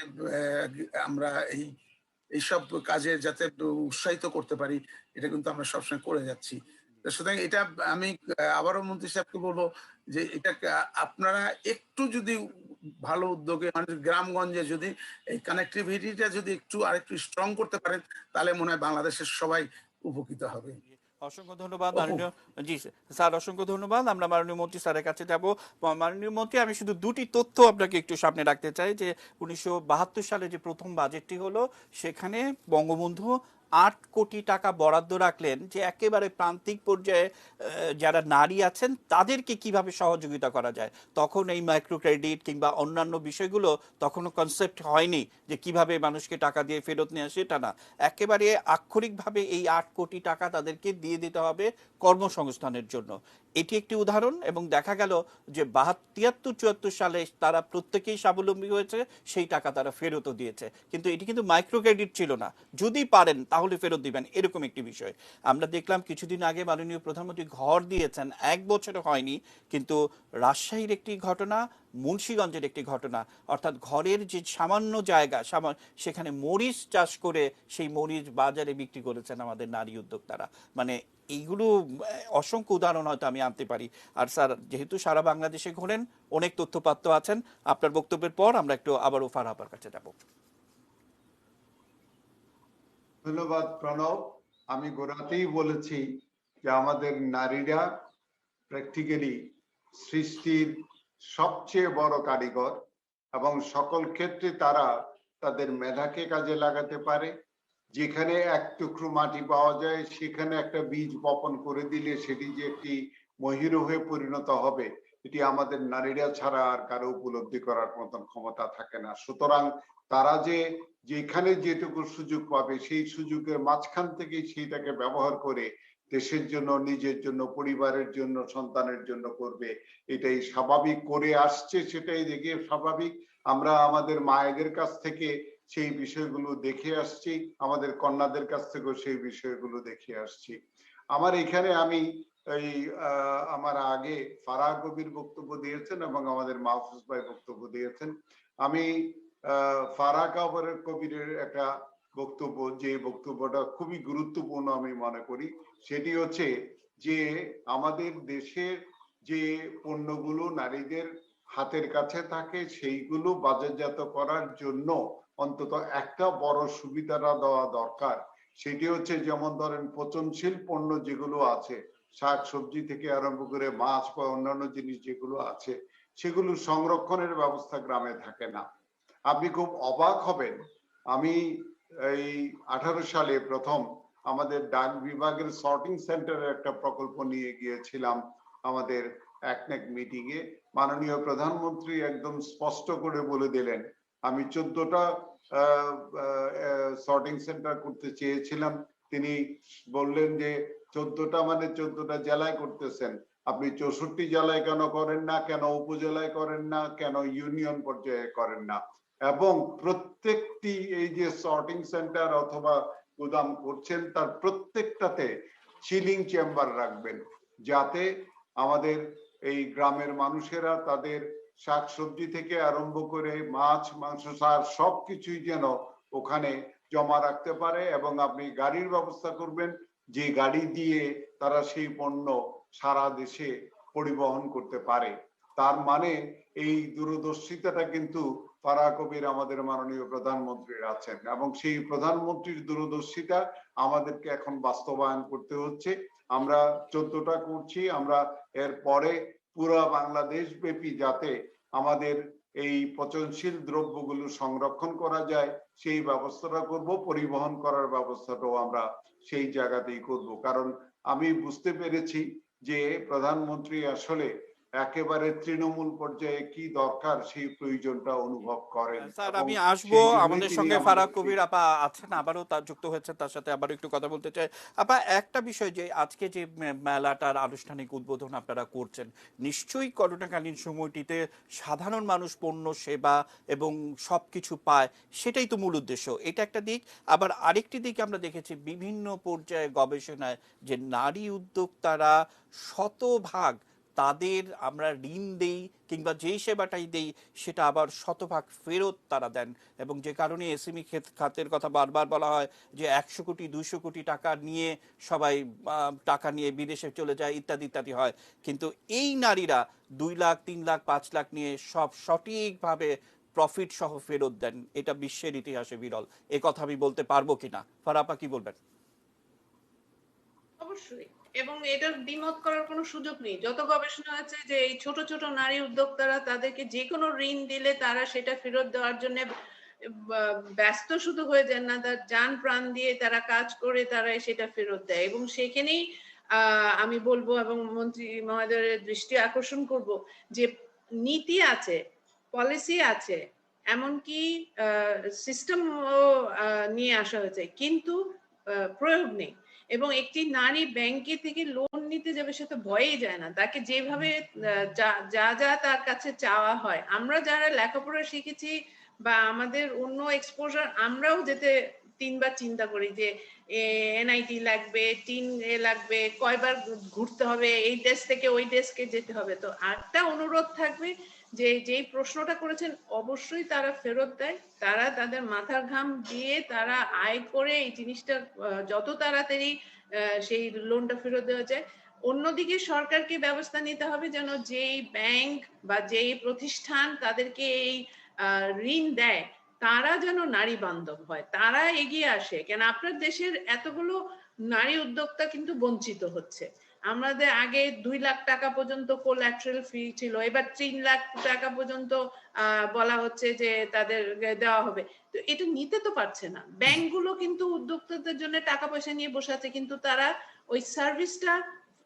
B: আমরা এইসব কাজে যাতে উৎসাহিত করতে পারি, এটা কিন্তু আমরা সবসময় করে যাচ্ছি। সুতরাং এটা আমি আবারও মন্ত্রী সাহেবকে বলবো যে এটা আপনারা একটু যদি ভালো উদ্যোগে, মানে গ্রামগঞ্জে যদি এই কানেক্টিভিটিটা যদি একটু আরেকটু স্ট্রং করতে পারেন, তাহলে মনে হয় বাংলাদেশের সবাই উপকৃত হবে।
A: অসংখ্য ধন্যবাদ মাননীয়, জি স্যার অসংখ্য ধন্যবাদ। আমরা মাননীয় মন্ত্রী স্যারের কাছে যাব। মাননীয় মন্ত্রী, আমি শুধু দুটি তথ্য আপনাকে একটু সামনে রাখতে চাই যে 1972 সালে যে প্রথম বাজেটটি হলো সেখানে বঙ্গবন্ধু 8 কোটি টাকা বরাদ্দ রাখলেন যে একেবারে প্রান্তিক পর্যায়ে যারা নারী আছেন তাদেরকে কিভাবে সহযোগিতা করা যায়। তখন এই মাইক্রো ক্রেডিট কিংবা অন্যান্য বিষয়গুলো তখনও কনসেপ্ট হয়নি যে কিভাবে মানুষকে টাকা দিয়ে ফেরত নিয়ে আসে, সেটা না, একেবারে আক্ষরিকভাবে এই 8 কোটি টাকা তাদেরকে দিয়ে দিতে হবে কর্মসংস্থানের জন্য। এটি একটি উদাহরণ, এবং দেখা গেল যে 73-74 সালে তারা প্রত্যেকেই স্বাবলম্বী হয়েছে, সেই টাকা তারা ফেরতও দিয়েছে। কিন্তু এটি কিন্তু মাইক্রো ক্রেডিট ছিল না, যদি পারেন তাহলে ফেরত দিবেন, এরকম একটি বিষয়। আমরা দেখলাম কিছুদিন আগে মাননীয় প্রধানমন্ত্রী ঘর দিয়েছেন, 1 বছর হয়নি, কিন্তু রাজশাহীর একটি ঘটনা, মুন্সিগঞ্জের একটি ঘটনা, অর্থাৎ ঘরের যে সামান্য জায়গা সেখানে মরিচ চাষ করে সেই মরিচ বাজারে বিক্রি করেছেন আমাদের নারী উদ্যোক্তারা। মানে এইগুলো অসংখ্য উদাহরণ হয়তো আমি আনতে পারি। আর স্যার যেহেতু সারা বাংলাদেশে ঘোরেন, অনেক তথ্যপাত্র আছেন, আপনার বক্তব্যের পর আমরা একটু আবারও ফারহাবার কাছে যাব।
C: ধন্যবাদ প্রণব। আমি গোড়াতেই বলেছি যে আমাদের নারীরা প্র্যাকটিক্যালি সৃষ্টির সবচেয়ে বড় কারিগর, এবং সকল ক্ষেত্রে তারা তাদের মেধাকে কাজে লাগাতে পারে। যেখানে এক টুকরো মাটি পাওয়া যায় সেখানে একটা বীজ বপন করে দিলে সেটি যে একটি মহিরু হয়ে পরিণত হবে, এটি আমাদের নারীরা ছাড়া আর কারো উপলব্ধি করার মতন ক্ষমতা থাকে না। সুতরাং তারা যে যেখানে যেটুকু সুযোগ পাবে সেই সুযোগের মাঝখান থেকে সেইটাকে ব্যবহার করে দেশের জন্য, নিজের জন্য, পরিবারের জন্য, সন্তানের জন্য করবে, এটাই স্বাভাবিক করে আসছে, সেটাই দেখে স্বাভাবিক। আমরা আমাদের মায়েদের কাছ থেকে সেই বিষয়গুলো দেখে আসছি, আমাদের কন্যাদের কাছ থেকেও সেই বিষয়গুলো দেখে আসছি। আমার এখানে আমি এই আমার আগে ফারাহ কবির বক্তব্য দিয়েছেন এবং আমাদের মাহফুজ ভাই বক্তব্য দিয়েছেন। আমি ফারাহ কবিরের একটা বক্তব্য, যে বক্তব্যটা খুবই গুরুত্বপূর্ণ আমি মনে করি, সেটি হচ্ছে যে আমাদের দেশের যে পণ্যগুলো নারীদের হাতের কাছে থাকে সেইগুলো বাজারজাত করার জন্য অন্তত একটা বড় সুবিধাটা দেওয়া দরকার। সেটি হচ্ছে যেমন ধরেন পচনশীল পণ্য যেগুলো আছে, শাক সবজি থেকে আরম্ভ করে মাছ বা অন্যান্য জিনিস যেগুলো আছে, সেগুলো সংরক্ষণের ব্যবস্থা গ্রামে থাকে না। আপনি খুব অবাক হবেন, আমি এই 18 সালে প্রথম আমাদের ডাক বিভাগের সর্টিং সেন্টারের একটা প্রকল্প নিয়ে গিয়েছিলাম আমাদের একনেক মিটিং এ। মাননীয় প্রধানমন্ত্রী একদম স্পষ্ট করে বলে দিলেন, আমি 14টা সর্টিং সেন্টার করতে চেয়েছিলাম, তিনি বললেন যে 14টা মানে 14টা জেলায় করতেছেন, আপনি 64 জেলায় কেন করেন না, কেন উপজেলায় করেন না, কেন ইউনিয়ন পর্যায়ে করেন না, এবং প্রত্যেকটি এই যে সর্টিং সেন্টার অথবা গুদাম করছেন তার প্রত্যেকটাতে চিলিং চেম্বার রাখবেন, যাতে আমাদের এই গ্রামের মানুষেরা তাদের শাকসবজি থেকে আরম্ভ করে মাছ মাংস সার সবকিছুই যেন ওখানে জমা রাখতে পারে, এবং আপনি গাড়ির ব্যবস্থা করবেন যে গাড়ি দিয়ে তারা সেই পণ্য সারা দেশে পরিবহন করতে পারে। তার মানে এই দূরদর্শিতাটা কিন্তু ফারাহ কবির আমাদের মাননীয় প্রধানমন্ত্রীর আছেন, এবং সেই প্রধানমন্ত্রীর দূরদর্শিতা আমাদেরকে এখন বাস্তবায়ন করতে হচ্ছে। আমরা 14টা করছি, আমরা এর পরে পুরো বাংলাদেশ ব্যাপী যাতে আমাদের এই পচনশীল দ্রব্যগুলো সংরক্ষণ করা যায় সেই ব্যবস্থাটা করব, পরিবহন করার ব্যবস্থাটাও আমরা সেই জায়গাতেই করব। কারণ আমি বুঝতে পেরেছি যে প্রধানমন্ত্রী আসলে একেবারে তৃণমূল পর্যায়ে কি দরকার সেই প্রয়োজনটা অনুভব করেন।
A: স্যার আমি আসবো, আমাদের সঙ্গে ফারাহ কবির আপা আছেন, আবারও তার যুক্ত হয়েছে, তার সাথে আবারও একটু কথা বলতে চাই। আপা, একটা বিষয়, যে আজকে যে মেলাটার আনুষ্ঠানিক উদ্বোধন আপনারা করছেন, নিশ্চয়ই করোনাকালীন সময়টিতে সাধারণ মানুষ পণ্য সেবা এবং সবকিছু পায়, সেটাই তো মূল উদ্দেশ্য। এটা একটা দিক। আবার আরেকটি দিক আমরা দেখেছি বিভিন্ন পর্যায়ে গবেষণায় যে নারী উদ্যোক্তারা শতভাগ তাদের আমরা ঋণ দেই কিংবা যেই সেবাটাই দেই সেটা আবার শতভাগ ফেরত তারা দেন, এবং যে কারণে এসএমই খাতের কথা বারবার বলা হয় যে 100 কোটি 200 কোটি টাকা নিয়ে সবাই টাকা নিয়ে বিদেশে চলে যায় ইত্যাদি ইত্যাদি হয়, কিন্তু এই নারীরা 2 লাখ 3 লাখ 5 লাখ নিয়ে সব সঠিকভাবে প্রফিট সহ ফেরত দেন। এটা বিশ্বের ইতিহাসে বিরল। এ কথা আমি বলতে পারবো কিনা, ফারাপা কি বলবেন?
F: অবশ্যই, এবং এটার দ্বিমত করার কোনো সুযোগ নেই। যত গবেষণা আছে যে এই ছোট ছোট নারী উদ্যোক্তারা তাদেরকে যে কোনো ঋণ দিলে তারা সেটা ফেরত দেওয়ার জন্য ব্যস্ত শুধু হয়ে যান না, তার জান প্রাণ দিয়ে তারা কাজ করে তারা সেটা ফেরত দেয়। এবং সেখানেই আমি বলবো এবং মন্ত্রী মহোদয়ের দৃষ্টি আকর্ষণ করব যে নীতি আছে, পলিসি আছে, এমনকি সিস্টেম নিয়ে আসা হয়েছে, কিন্তু প্রয়োগ নেই। এবং একটি নারী ব্যাংকে থেকে লোন নিতে যাবে সে তো ভয়েই যায় না, তাকে যেভাবে যা যা তার কাছে চাওয়া হয়, আমরা যারা লেখাপড়া শিখেছি বা আমাদের অন্য এক্সপোজার, আমরাও যেতে তিনবার চিন্তা করি যে এনআইটি লাগবে, লাগবে, কয়বার ঘুরতে হবে, এই দেশ থেকে ওই দেশকে যেতে হবে। তো একটা অনুরোধ থাকবে যে যেই প্রশ্নটা করেছেন অবশ্যই তারা ফেরত দেয়, তারা তাদের মাথার ঘাম দিয়ে তারা আয় করে এই জিনিসটা যত তাড়াতাড়ি সেই লোনটা ফেরত দেওয়া যায়। অন্যদিকে সরকারকে ব্যবস্থা নিতে হবে যেন যেই ব্যাংক বা যেই প্রতিষ্ঠান তাদেরকে এই ঋণ দেয় তারা যেন নারী বান্ধব হয়, তারা এগিয়ে আসে। কেন আপনার দেশের এতগুলো নারী উদ্যোক্তা কিন্তু বঞ্চিত হচ্ছে। আমাদের আগে 2 লাখ টাকা পর্যন্ত কোল্যাটারাল ফি ছিল, এবার 3 লাখ টাকা পর্যন্ত বলা হচ্ছে যে তাদের দেওয়া হবে। তো এটা নিতে তো পারছে না ব্যাংকগুলো, কিন্তু উদ্যোক্তাদের জন্য টাকা পয়সা নিয়ে বসে আছে, কিন্তু তারা ওই সার্ভিসটা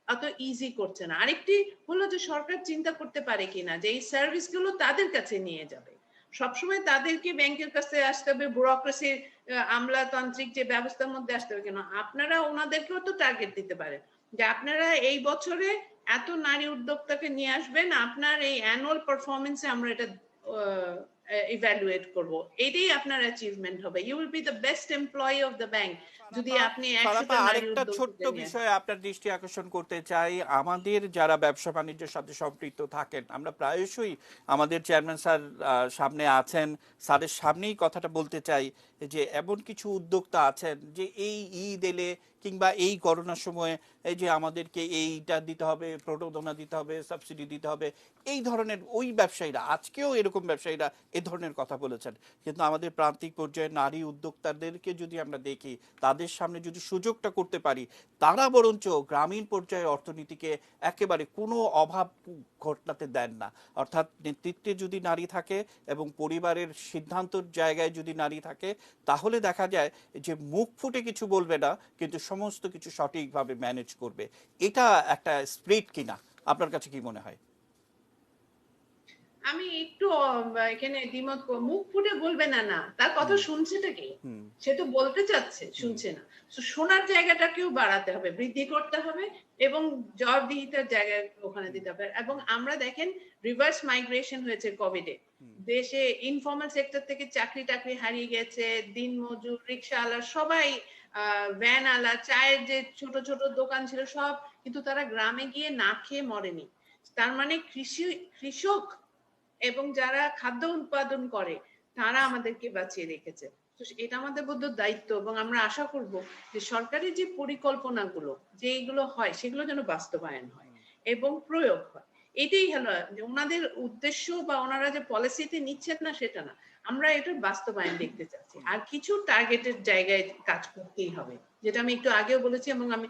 F: অত ইজি করছে না। আরেকটি হলো যে সরকার চিন্তা করতে পারে কিনা যে এই সার্ভিসগুলো তাদের কাছে নিয়ে যাবে। সবসময় তাদেরকে ব্যাংকের কাছে আসতে হবে, ব্যুরোক্রেসির আমলাতান্ত্রিক যে ব্যবস্থার মধ্যে আসতে হবে কেন? আপনারা ওনাদেরকেও তো টার্গেট দিতে পারেন যে আপনারা এই বছরে এত নারী উদ্যোক্তাকে নিয়ে আসবেন, আপনার এই অ্যানুয়াল পারফরমেন্সে আমরা এটা ইভ্যালুয়েট করব, এটাই আপনার অ্যাচিভমেন্ট হবে। You will be the best employee of the bank যদি আপনি 100টা নারী
A: আরেকটা ছোট্ট
F: উদ্যোক্তাকে নিয়ে
A: বিষয়ে আপনার দৃষ্টি আকর্ষণ করতে চাই। আমাদের যারা ব্যবসা বাণিজ্যের সাথে সম্পৃক্ত থাকেন, আমরা প্রায়শই আমাদের চেয়ারম্যান স্যার সামনে আছেন, স্যারের সামনেই কথাটা বলতে চাই যে এমন কিছু উদ্যোক্তা আছেন যে এই ঈদ এলে কিংবা এই করোনার সময়ে এই যে আমাদেরকে এইটা দিতে হবে, প্রণোদনা দিতে হবে, সাবসিডি দিতে হবে, এই ধরনের ওই ব্যবসায়ীরা, আজকেও এরকম ব্যবসায়ীরা এ ধরনের কথা বলেছেন। কিন্তু আমাদের প্রান্তিক পর্যায়ে নারী উদ্যোক্তাদেরকে যদি আমরা দেখি, তাদের সামনে যদি সুযোগটা করতে পারি, তারা বরঞ্চ গ্রামীণ পর্যায়ে অর্থনীতিকে একেবারে কোনো অভাব ঘটাতে দেন না। অর্থাৎ নেতৃত্বে যদি নারী থাকে এবং পরিবারের সিদ্ধান্তর জায়গায় যদি নারী থাকে, তাহলে দেখা যায় যে মুখ ফুটে কিছু বলবে না, কিন্তু সমস্ত কিছু সঠিকভাবে ম্যানেজ করবে। এটা একটা স্পিরিট কিনা, আপনার কাছে কি মনে হয়?
F: আমি একটু এখানে দ্বিমত মুখ ফুটে বলবে না, না তার কথা শুনছেটা কি? সে তো বলতে চাচ্ছে, শুনছে না। শোনার জায়গাটাকেও বাড়াতে হবে, বৃদ্ধি করতে হবে এবং জবাবদিহিতার জায়গা ওখানে দিতে হবে। এবং আমরা দেখেন রিভার্স মাইগ্রেশন হয়েছে কোভিডে, দেশে ইনফর্মাল সেক্টর থেকে চাকরি টাকরি হারিয়ে গেছে, দিন মজুর, রিক্সাওয়ালা, সবাই ভ্যান আলা, চায়ের যে ছোট ছোট দোকান ছিল সব, কিন্তু তারা গ্রামে গিয়ে না খেয়ে মরেনি। তার মানে কৃষক এবং যারা খাদ্য উৎপাদন করে তারা আমাদেরকে বাঁচিয়ে রেখেছে। তো এটা আমাদের বোধ দায়িত্ব, এবং আমরা আশা করব যে সরকারি যে পরিকল্পনাগুলো যেগুলো হয় সেগুলো যেন বাস্তবায়ন হয় এবং প্রয়োগ হয়। এটাই হলো যে ওনাদের উদ্দেশ্য, বা ওনারা যে পলিসিতে নিচ্ছেন না সেটা না, আমরা এটার বাস্তবায়ন দেখতে চাচ্ছি। আর কিছু টার্গেটেড জায়গায় কাজ করতেই হবে, যেটা আমি একটু আগেও বলেছি। এবং আমি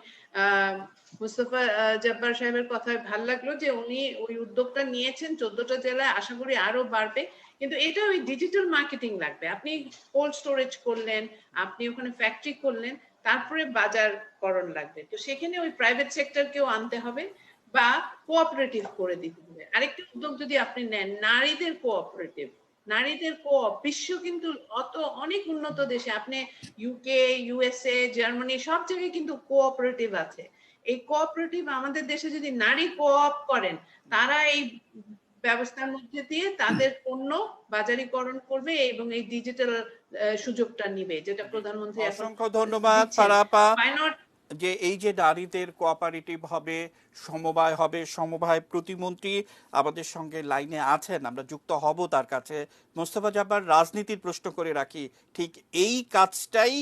F: মুস্তফা জব্বার সাহেবের কথায় ভালো লাগলো যে উনি ওই উদ্যোগটা নিয়েছেন 14টা জেলায়, আশা করি আরো বাড়বে। কিন্তু এটা ওই ডিজিটাল মার্কেটিং লাগবে। আপনি কোল্ড স্টোরেজ করলেন, আপনি ওখানে ফ্যাক্টরি করলেন, তারপরে বাজারকরণ লাগবে। তো সেখানে ওই প্রাইভেট সেক্টরকেও আনতে হবে বা কোঅপারেটিভ করে দিতে হবে। আরেকটা উদ্যোগ যদি আপনি নেন, নারীদের কোঅপারেটিভ, নারীদের কোঅপ, বিশ্ব কিন্তু অনেক উন্নত দেশে, আপনি ইউকে, ইউএসএ, জার্মানি, সব জায়গায় কিন্তু কোঅপারেটিভ আছে। এই কোঅপারেটিভ আমাদের দেশে যদি নারী কোঅপ করেন, তারা এই ব্যবস্থার মধ্যে দিয়ে তাদের পণ্য বাজারীকরণ করবে এবং এই ডিজিটাল সুযোগটা নিবে, যেটা প্রধানমন্ত্রী
A: অসংখ্য ধন্যবাদ ফারাহ আপা। যে এই যে নারীদের কোঅপারেটিভ হবে, সমবায় হবে, সমবায় প্রতিমন্ত্রী আমাদের সঙ্গে লাইনে আছেন, আমরা যুক্ত হব তার কাছে। মোস্তফা জব্বার, রাজনীতির প্রশ্ন করে রাখি, ঠিক এই কাজটাই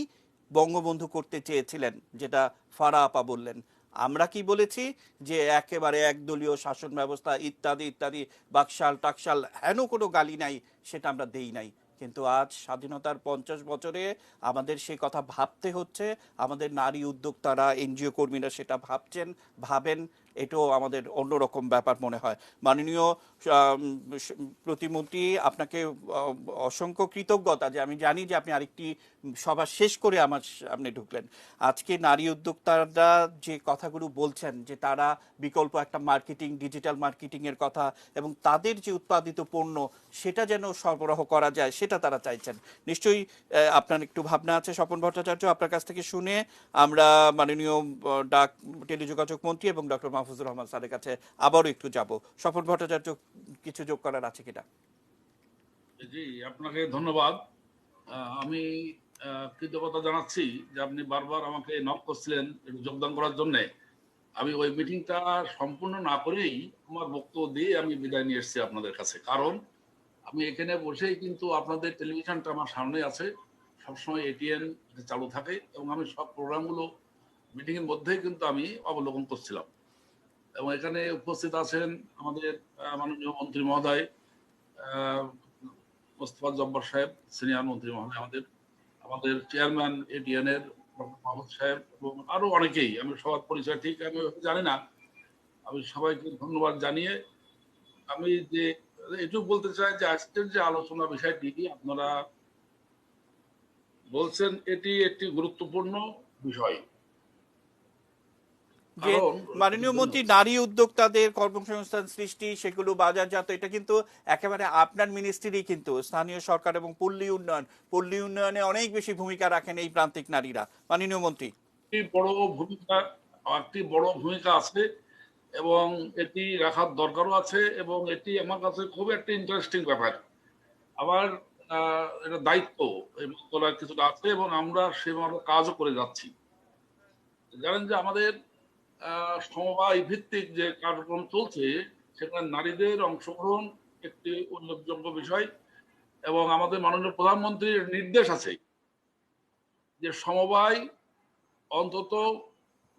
A: বঙ্গবন্ধু করতে চেয়েছিলেন, যেটা ফারাহ আপা বললেন। আমরা কি বলেছি যে একেবারে একদলীয় শাসন ব্যবস্থা ইত্যাদি ইত্যাদি, বাকশাল টাকশাল, হেন কোনো গালি নাই, সেটা আমরা দেই নাই। কিন্তু আজ স্বাধীনতার 50 বছরে আমাদের সেই কথা ভাবতে হচ্ছে, আমাদের নারী উদ্যোক্তারা, এনজিও কর্মীরা সেটা ভাবছেন, ভাবেন, এটাও আমাদের অন্যরকম ব্যাপার মনে হয়। মাননীয় আম, প্রতিমন্ত্রী, আপনাকে অসংখ্য কৃতজ্ঞতা যে আমি জানি যে আপনি আরেকটি সভা শেষ করে আমার সামনে ঢুকলেন। আজকে নারী উদ্যোক্তারা যে কথাগুলো বলছেন যে তারা বিকল্প একটা মার্কেটিং, ডিজিটাল মার্কেটিং এর কথা, এবং তাদের যে উৎপাদিত পণ্য সেটা যেন সরবরাহ করা যায় সেটা তারা চাইছেন। নিশ্চয়ই আপনার একটু ভাবনা আছে স্বপন ভট্টাচার্য, আপনার কাছ থেকে শুনে আমরা মাননীয় ডাক টেলিযোগাযোগ মন্ত্রী এবং ডক্টর মাহফুজুর রহমান স্যারের কাছে আবারও একটু যাব। স্বপন ভট্টাচার্য, কিছু যোগ করার আছে কিনা?
H: জি, আপনাকে ধন্যবাদ। আমি কৃতজ্ঞতা জানাচ্ছি যে আপনি বারবার আমাকে নক করছিলেন একটু যোগদান করার জন্য। আমি ওই মিটিংটা সম্পূর্ণ না করেই আমার বক্তব্য দিয়ে আমি বিদায় নিয়ে এসেছি আপনাদের কাছে। কারণ আমি এখানে বসেই কিন্তু আপনাদের টেলিভিশনটা আমার সামনে আছে, সবসময় এটিএন চালু থাকে, এবং আমি সব প্রোগ্রামগুলো মিটিং এর মধ্যেই কিন্তু আমি অবলোকন করছিলাম। এবং এখানে উপস্থিত আছেন আমাদের মাননীয় মন্ত্রী মহোদয় মোস্তফা জব্বার সাহেব, সিনিয়র মন্ত্রী মহোদয়, আমাদের চেয়ারম্যান এটিএন এর ডক্টর মাহমুদ সাহেব, এবং আরো অনেকেই, আমি সবার পরিচয় ঠিক আমি জানি না। আমি সবাইকে ধন্যবাদ জানিয়ে আমি যে এটুকু বলতে চাই যে আজকের যে আলোচনা বিষয়টি আপনারা বলছেন, এটি একটি গুরুত্বপূর্ণ বিষয়।
A: যে মাননীয় মন্ত্রী, নারী উদ্যোক্তাদের কর্মসংস্থান সৃষ্টি, সেগুলো বাজারজাত, এটা কিন্তু একেবারে আপনার মিনিস্ট্রি, কিন্তু স্থানীয় সরকার এবং পল্লী উন্নয়নে অনেক বেশি ভূমিকা রাখেন এই প্রান্তিক নারীরা। মাননীয় মন্ত্রী,
H: একটি বড় ভূমিকা আছে এবং এটি রাখার দরকারও আছে, এবং এটি আমার কাছে খুব একটা ইন্টারেস্টিং ব্যাপার। আবার এটা দায়িত্ব তোলার কিছুটা আছে, এবং আমরা সেভাবে কাজও করে যাচ্ছি। জানেন যে আমাদের সমবায় ভিত্তিক যে কার্যক্রম চলছে সেখানে নারীদের অংশগ্রহণ একটি উল্লেখযোগ্য বিষয়, এবং আমাদের মাননীয় প্রধানমন্ত্রীর নির্দেশ আছে যে সমবায় অন্তত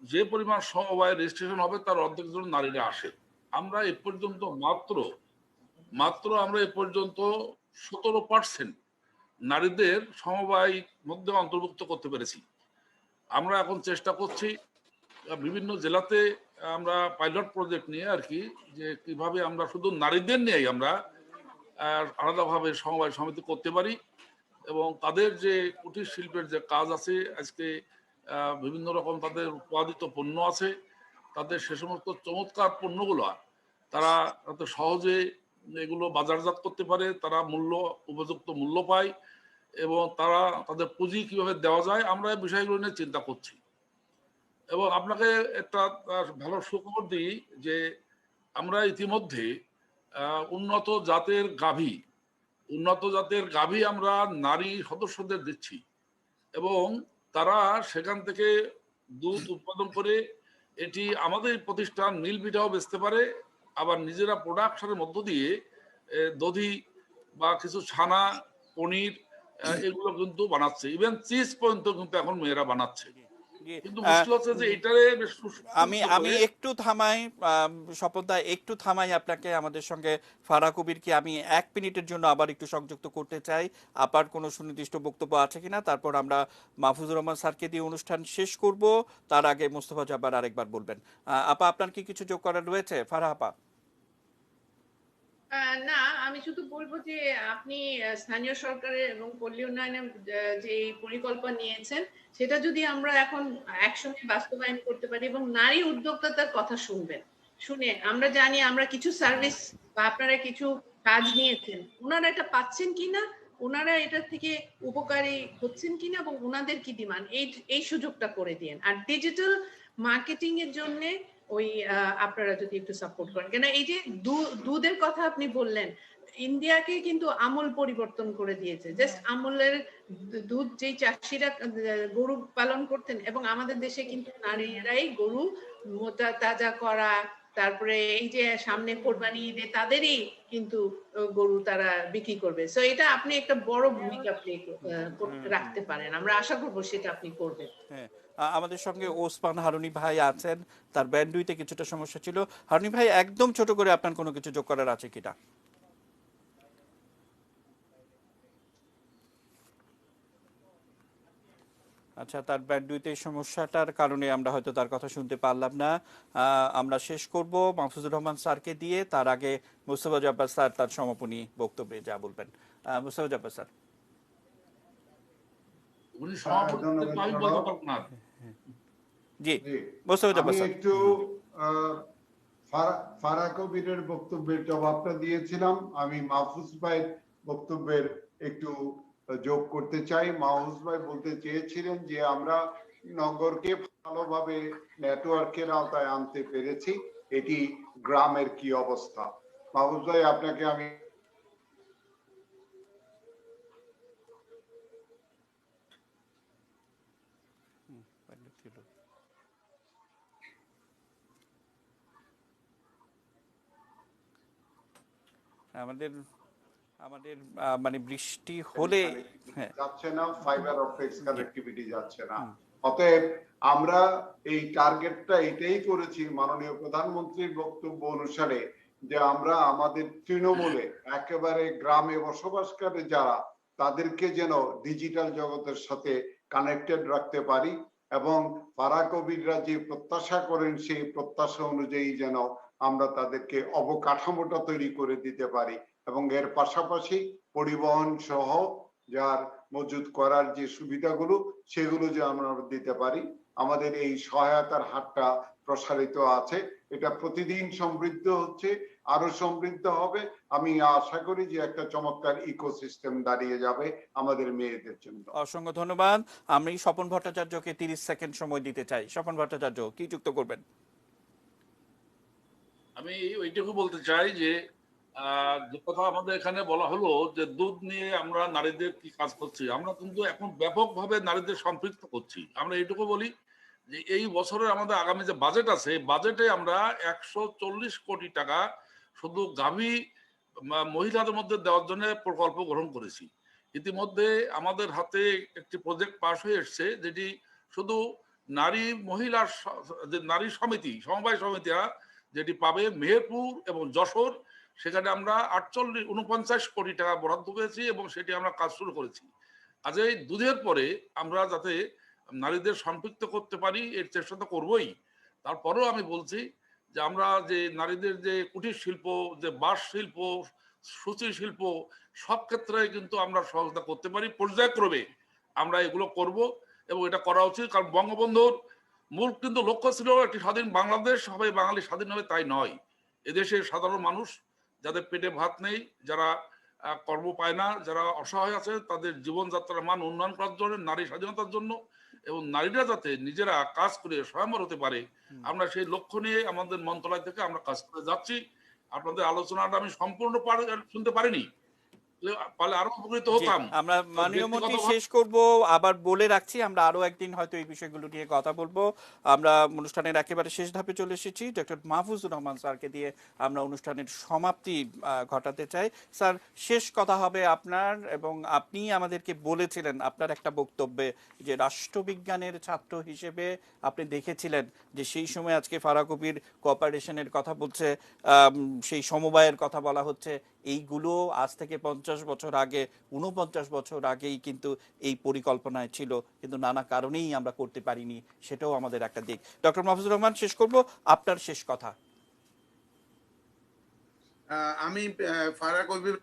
H: যে পরিমাণ সমবায় রেজিস্ট্রেশন হবে তার অর্ধেক জন নারীরা আসে। আমরা এ পর্যন্ত মাত্র আমরা এ পর্যন্ত 17% নারীদের সমবায় মধ্যে অন্তর্ভুক্ত করতে পেরেছি। আমরা এখন চেষ্টা করছি বিভিন্ন জেলাতে আমরা পাইলট প্রজেক্ট নিয়ে আর কি, যে কিভাবে আমরা শুধু নারীদের নিয়েই আমরা আলাদাভাবে সমবায় সমিতি করতে পারি, এবং তাদের যে কুটির শিল্পের যে কাজ আছে, আজকে বিভিন্ন রকম তাদের উৎপাদিত পণ্য আছে, তাদের সে সমস্ত চমৎকার পণ্যগুলো তারা যাতে সহজে এগুলো বাজারজাত করতে পারে, তারা উপযুক্ত মূল্য পায়, এবং তারা তাদের পুঁজি কিভাবে দেওয়া যায়, আমরা এই বিষয়গুলো নিয়ে চিন্তা করছি। এবং আপনাকে একটা ভালো সুখবর দিই যে আমরা ইতিমধ্যে উন্নত জাতের গাভী আমরা নারী সদস্যদের দিচ্ছি, এবং তারা সেখান থেকে দুধ উৎপাদন করে এটি আমাদের প্রতিষ্ঠান মিলভিটাও বেচতে পারে, আবার নিজেরা প্রোডাকশনের মধ্য দিয়ে দধি বা কিছু ছানা, পনির এগুলো কিন্তু বানাচ্ছে, ইভেন চিজ পর্যন্ত কিন্তু এখন মেয়েরা বানাচ্ছে। কিন্তু মুশকিল হচ্ছে যে এটারে
A: আমি একটু থামাই, স্বপনদা একটু থামাই আপনাকে। আমাদের সঙ্গে ফারাহ কবিরকে আমি 1 মিনিটের জন্য আবার একটু সংযুক্ত করতে চাই। আপার কোনো সুনির্দিষ্ট বক্তব্য আছে কিনা, তারপর আমরা মাহফুজুর রহমান স্যারকে দিয়ে অনুষ্ঠান শেষ করব। তার আগে মোস্তফা জব্বার আরেকবার বলবেন। আপা, আপনার কি কিছু যোগ করার রয়েছে? ফারাহ আপা।
F: না, আমি শুধু বলবো যে আপনি স্থানীয় সরকারের এবং পল্লী উন্নয়নের যে পরিকল্পনা নিয়েছেন সেটা যদি আমরা এখন একসঙ্গে বাস্তবায়ন করতে পারি, এবং নারী উদ্যোক্তার কথা শুনে আমরা জানি আমরা কিছু সার্ভিস বা আপনারা কিছু কাজ নিয়েছেন, ওনারা এটা পাচ্ছেন কিনা, ওনারা এটা থেকে উপকারী হচ্ছেন কিনা, এবং ওনাদের কি ডিমান্ড, এই সুযোগটা করে দিন। আর ডিজিটাল মার্কেটিং এর জন্য ওই আপনারা যদি একটু সাপোর্ট করেন, কেন এই যে দুধের কথা আপনি বললেন, ইন্ডিয়াকে কিন্তু আমূল পরিবর্তন করে দিয়েছে। জাস্ট আমূলের দুধ যেই চাষিরা গরু পালন করতেন, এবং আমাদের দেশে কিন্তু নারীরাই গরু মোটা তাজা করা, তারপরে এই যে সামনে কোরবানি ঈদে তাদেরই কিন্তু গরু তারা বিক্রি করবে। সো এটা আপনি একটা বড় ভূমিকা প্লে রাখতে পারেন, আমরা আশা করবো সেটা আপনি করবেন।
A: হ্যাঁ, আমাদের সঙ্গে ওসমান হারুনি ভাই আছেন, তার ব্যান্ডউইথে কিছুটা সমস্যা ছিল। হারুনি ভাই, একদম ছোট করে আপনার কোনো কিছু যোগ করার আছে কিনা? আচ্ছা, তার ব্যান্ডউইথের সমস্যাটার কারণে আমরা হয়তো তার কথা শুনতে পারলাম না। আমরা শেষ করব মাহফুজুর রহমান স্যারকে দিয়ে, তার আগে মুস্তাফা জব্বার স্যার তার সমাপনী বক্তব্যে যা বলবেন। মুস্তাফা জব্বার স্যার।
H: উনি সভাপতি,
C: ধন্যবাদ
H: আমি
C: প্রণব।
H: বলতে পারবো না।
A: জি,
C: জি,
A: মুস্তাফা
C: আমি
A: জব্বার স্যার।
C: একটু ফারাহ কবিরের বক্তব্যের জবাবটা দিয়েছিলাম, আমি মাহফুজ ভাইয়ের বক্তব্যের একটু যোগ করতে চাই। মাহফুজ ভাই বলতে চেয়েছিলেন যে আমরা নগরকে ভালোভাবে নেটওয়ার্কের আওতায় আনতে পেরেছি, এটি গ্রামের কি অবস্থা। মাহফুজ ভাই, আপনাকে আমি
A: আমাদের আমাদের মানে বৃষ্টি হলে হ্যাঁ
C: যাচ্ছে না, ফাইবার অপটিক্স কানেক্টিভিটি যাচ্ছে না। অতএব আমরা এই টার্গেটটা এটাই করেছি মাননীয় প্রধানমন্ত্রীর বক্তব্য অনুসারে, যে আমরা আমাদের তৃণমূলে একেবারে গ্রামে বসবাসকারী যারা, তাদেরকে যেন ডিজিটাল জগতের সাথে কানেক্টেড রাখতে পারি, এবং ফারাহ কবিররা যে প্রত্যাশা করেন সেই প্রত্যাশা অনুযায়ী যেন আমরা তাদেরকে অবকাঠামোটা তৈরি করে দিতে পারি, এবং এর পাশাপাশি পরিবহন সহ যার মজুদ করার যে সুবিধাগুলো সেগুলো যে আমরা দিতে পারি। আমাদের এই সহায়তার হাতটা প্রসারিত আছে, এটা প্রতিদিন সমৃদ্ধ হচ্ছে, আরো সমৃদ্ধ হবে। আমি আশা করি যে একটা চমৎকার ইকোসিস্টেম দাঁড়িয়ে যাবে আমাদের মেয়েদের জন্য।
A: অসংখ্য ধন্যবাদ। আমি স্বপন ভট্টাচার্যকে 30 সেকেন্ড সময় দিতে চাই। স্বপন ভট্টাচার্য, কি যুক্ত করবেন?
H: আমি ওইটুকু বলতে চাই যে যে কথা আমাদের এখানে বলা হলো যে দুধ নিয়ে আমরা নারীদের কি কাজ করছি, আমরা কিন্তু এখন ব্যাপকভাবে নারীদের সম্পৃক্ত করছি। আমরা এইটুকু বলি যে এই বছরের আমাদের আগামী যে বাজেট আছে, বাজেটে আমরা 140 কোটি টাকা শুধু গাভী মহিলাদের মধ্যে দেওয়ার জন্য প্রকল্প গ্রহণ করেছি। ইতিমধ্যে আমাদের হাতে একটি প্রজেক্ট পাস হয়ে এসছে, যেটি শুধু নারী মহিলার যে নারী সমিতি, সমবায় সমিতিরা যেটি পাবে মেহেরপুর এবং যশোর, সেখানে আমরা 49 কোটি টাকা বরাদ্দ পেয়েছি এবং সেটি আমরা কাজ শুরু করেছি। কাজেই দুধের পরে আমরা যাতে নারীদের সম্পৃক্ত করতে পারি এর চেষ্টা তো করবোই। তারপরেও আমি বলছি যে আমরা যে নারীদের যে কুটির শিল্প, যে বাঁশ শিল্প, সূচি শিল্প, সব ক্ষেত্রে কিন্তু আমরা সহযোগিতা করতে পারি। পর্যায়ক্রমে আমরা এগুলো করব এবং এটা করা উচিত, কারণ বঙ্গবন্ধুর মূল কিন্তু লক্ষ্য ছিল একটি স্বাধীন বাংলাদেশ, সবাই বাঙালি স্বাধীন হবে তাই নয়। এদেশের সাধারণ মানুষ যাদের পেটে ভাত নেই, যারা কর্ম পায় না, যারা অসহায় আছে, তাদের জীবনযাত্রার মান উন্নয়ন করার জন্য, নারী স্বাধীনতার জন্য, এবং নারীরা যাতে নিজেরা কাজ করে স্বয়ম্বর হতে পারে, আমরা সেই লক্ষ্য নিয়ে আমাদের মন্ত্রণালয় থেকে আমরা কাজ করে যাচ্ছি। আপনাদের আলোচনাটা আমি সম্পূর্ণ শুনতে পারিনি, পারলে আরো উপকৃত হতাম।
A: আমরা মাননীয় মন্ত্রী শেষ করব, আবার বলে রাখছি আমরা আরো একদিন হয়তো এই বিষয়গুলো নিয়ে কথা বলবো। আমরা অনুষ্ঠানের একেবারে শেষ ধাপে চলে এসেছি। ডক্টর মাহফুজুর রহমান স্যারকে দিয়ে আমরা অনুষ্ঠানের সমাপ্তি ঘটাতে চাই। স্যার, শেষ কথা হবে আপনার, এবং আপনি আমাদেরকে বলেছিলেন আপনার একটা বক্তব্যে যে রাষ্ট্রবিজ্ঞানের ছাত্র হিসেবে আপনি দেখেছিলেন যে সেই সময় আজকে ফারাহ কবির কোঅপারেশনের কথা বলছে, সেই সমবায়ের কথা বলা হচ্ছে, এইগুলো আজ থেকে 50 বছর আগে, 49 বছর আগেই কিন্তু এই পরিকল্পনায় ছিল, কিন্তু নানা কারণেই আমরা করতে পারিনি, সেটাও আমাদের একটা দিক। ডক্টর মাহফুজুর রহমান, শেষ করব, আপনার শেষ কথা।
B: আমি ফারাহ কবির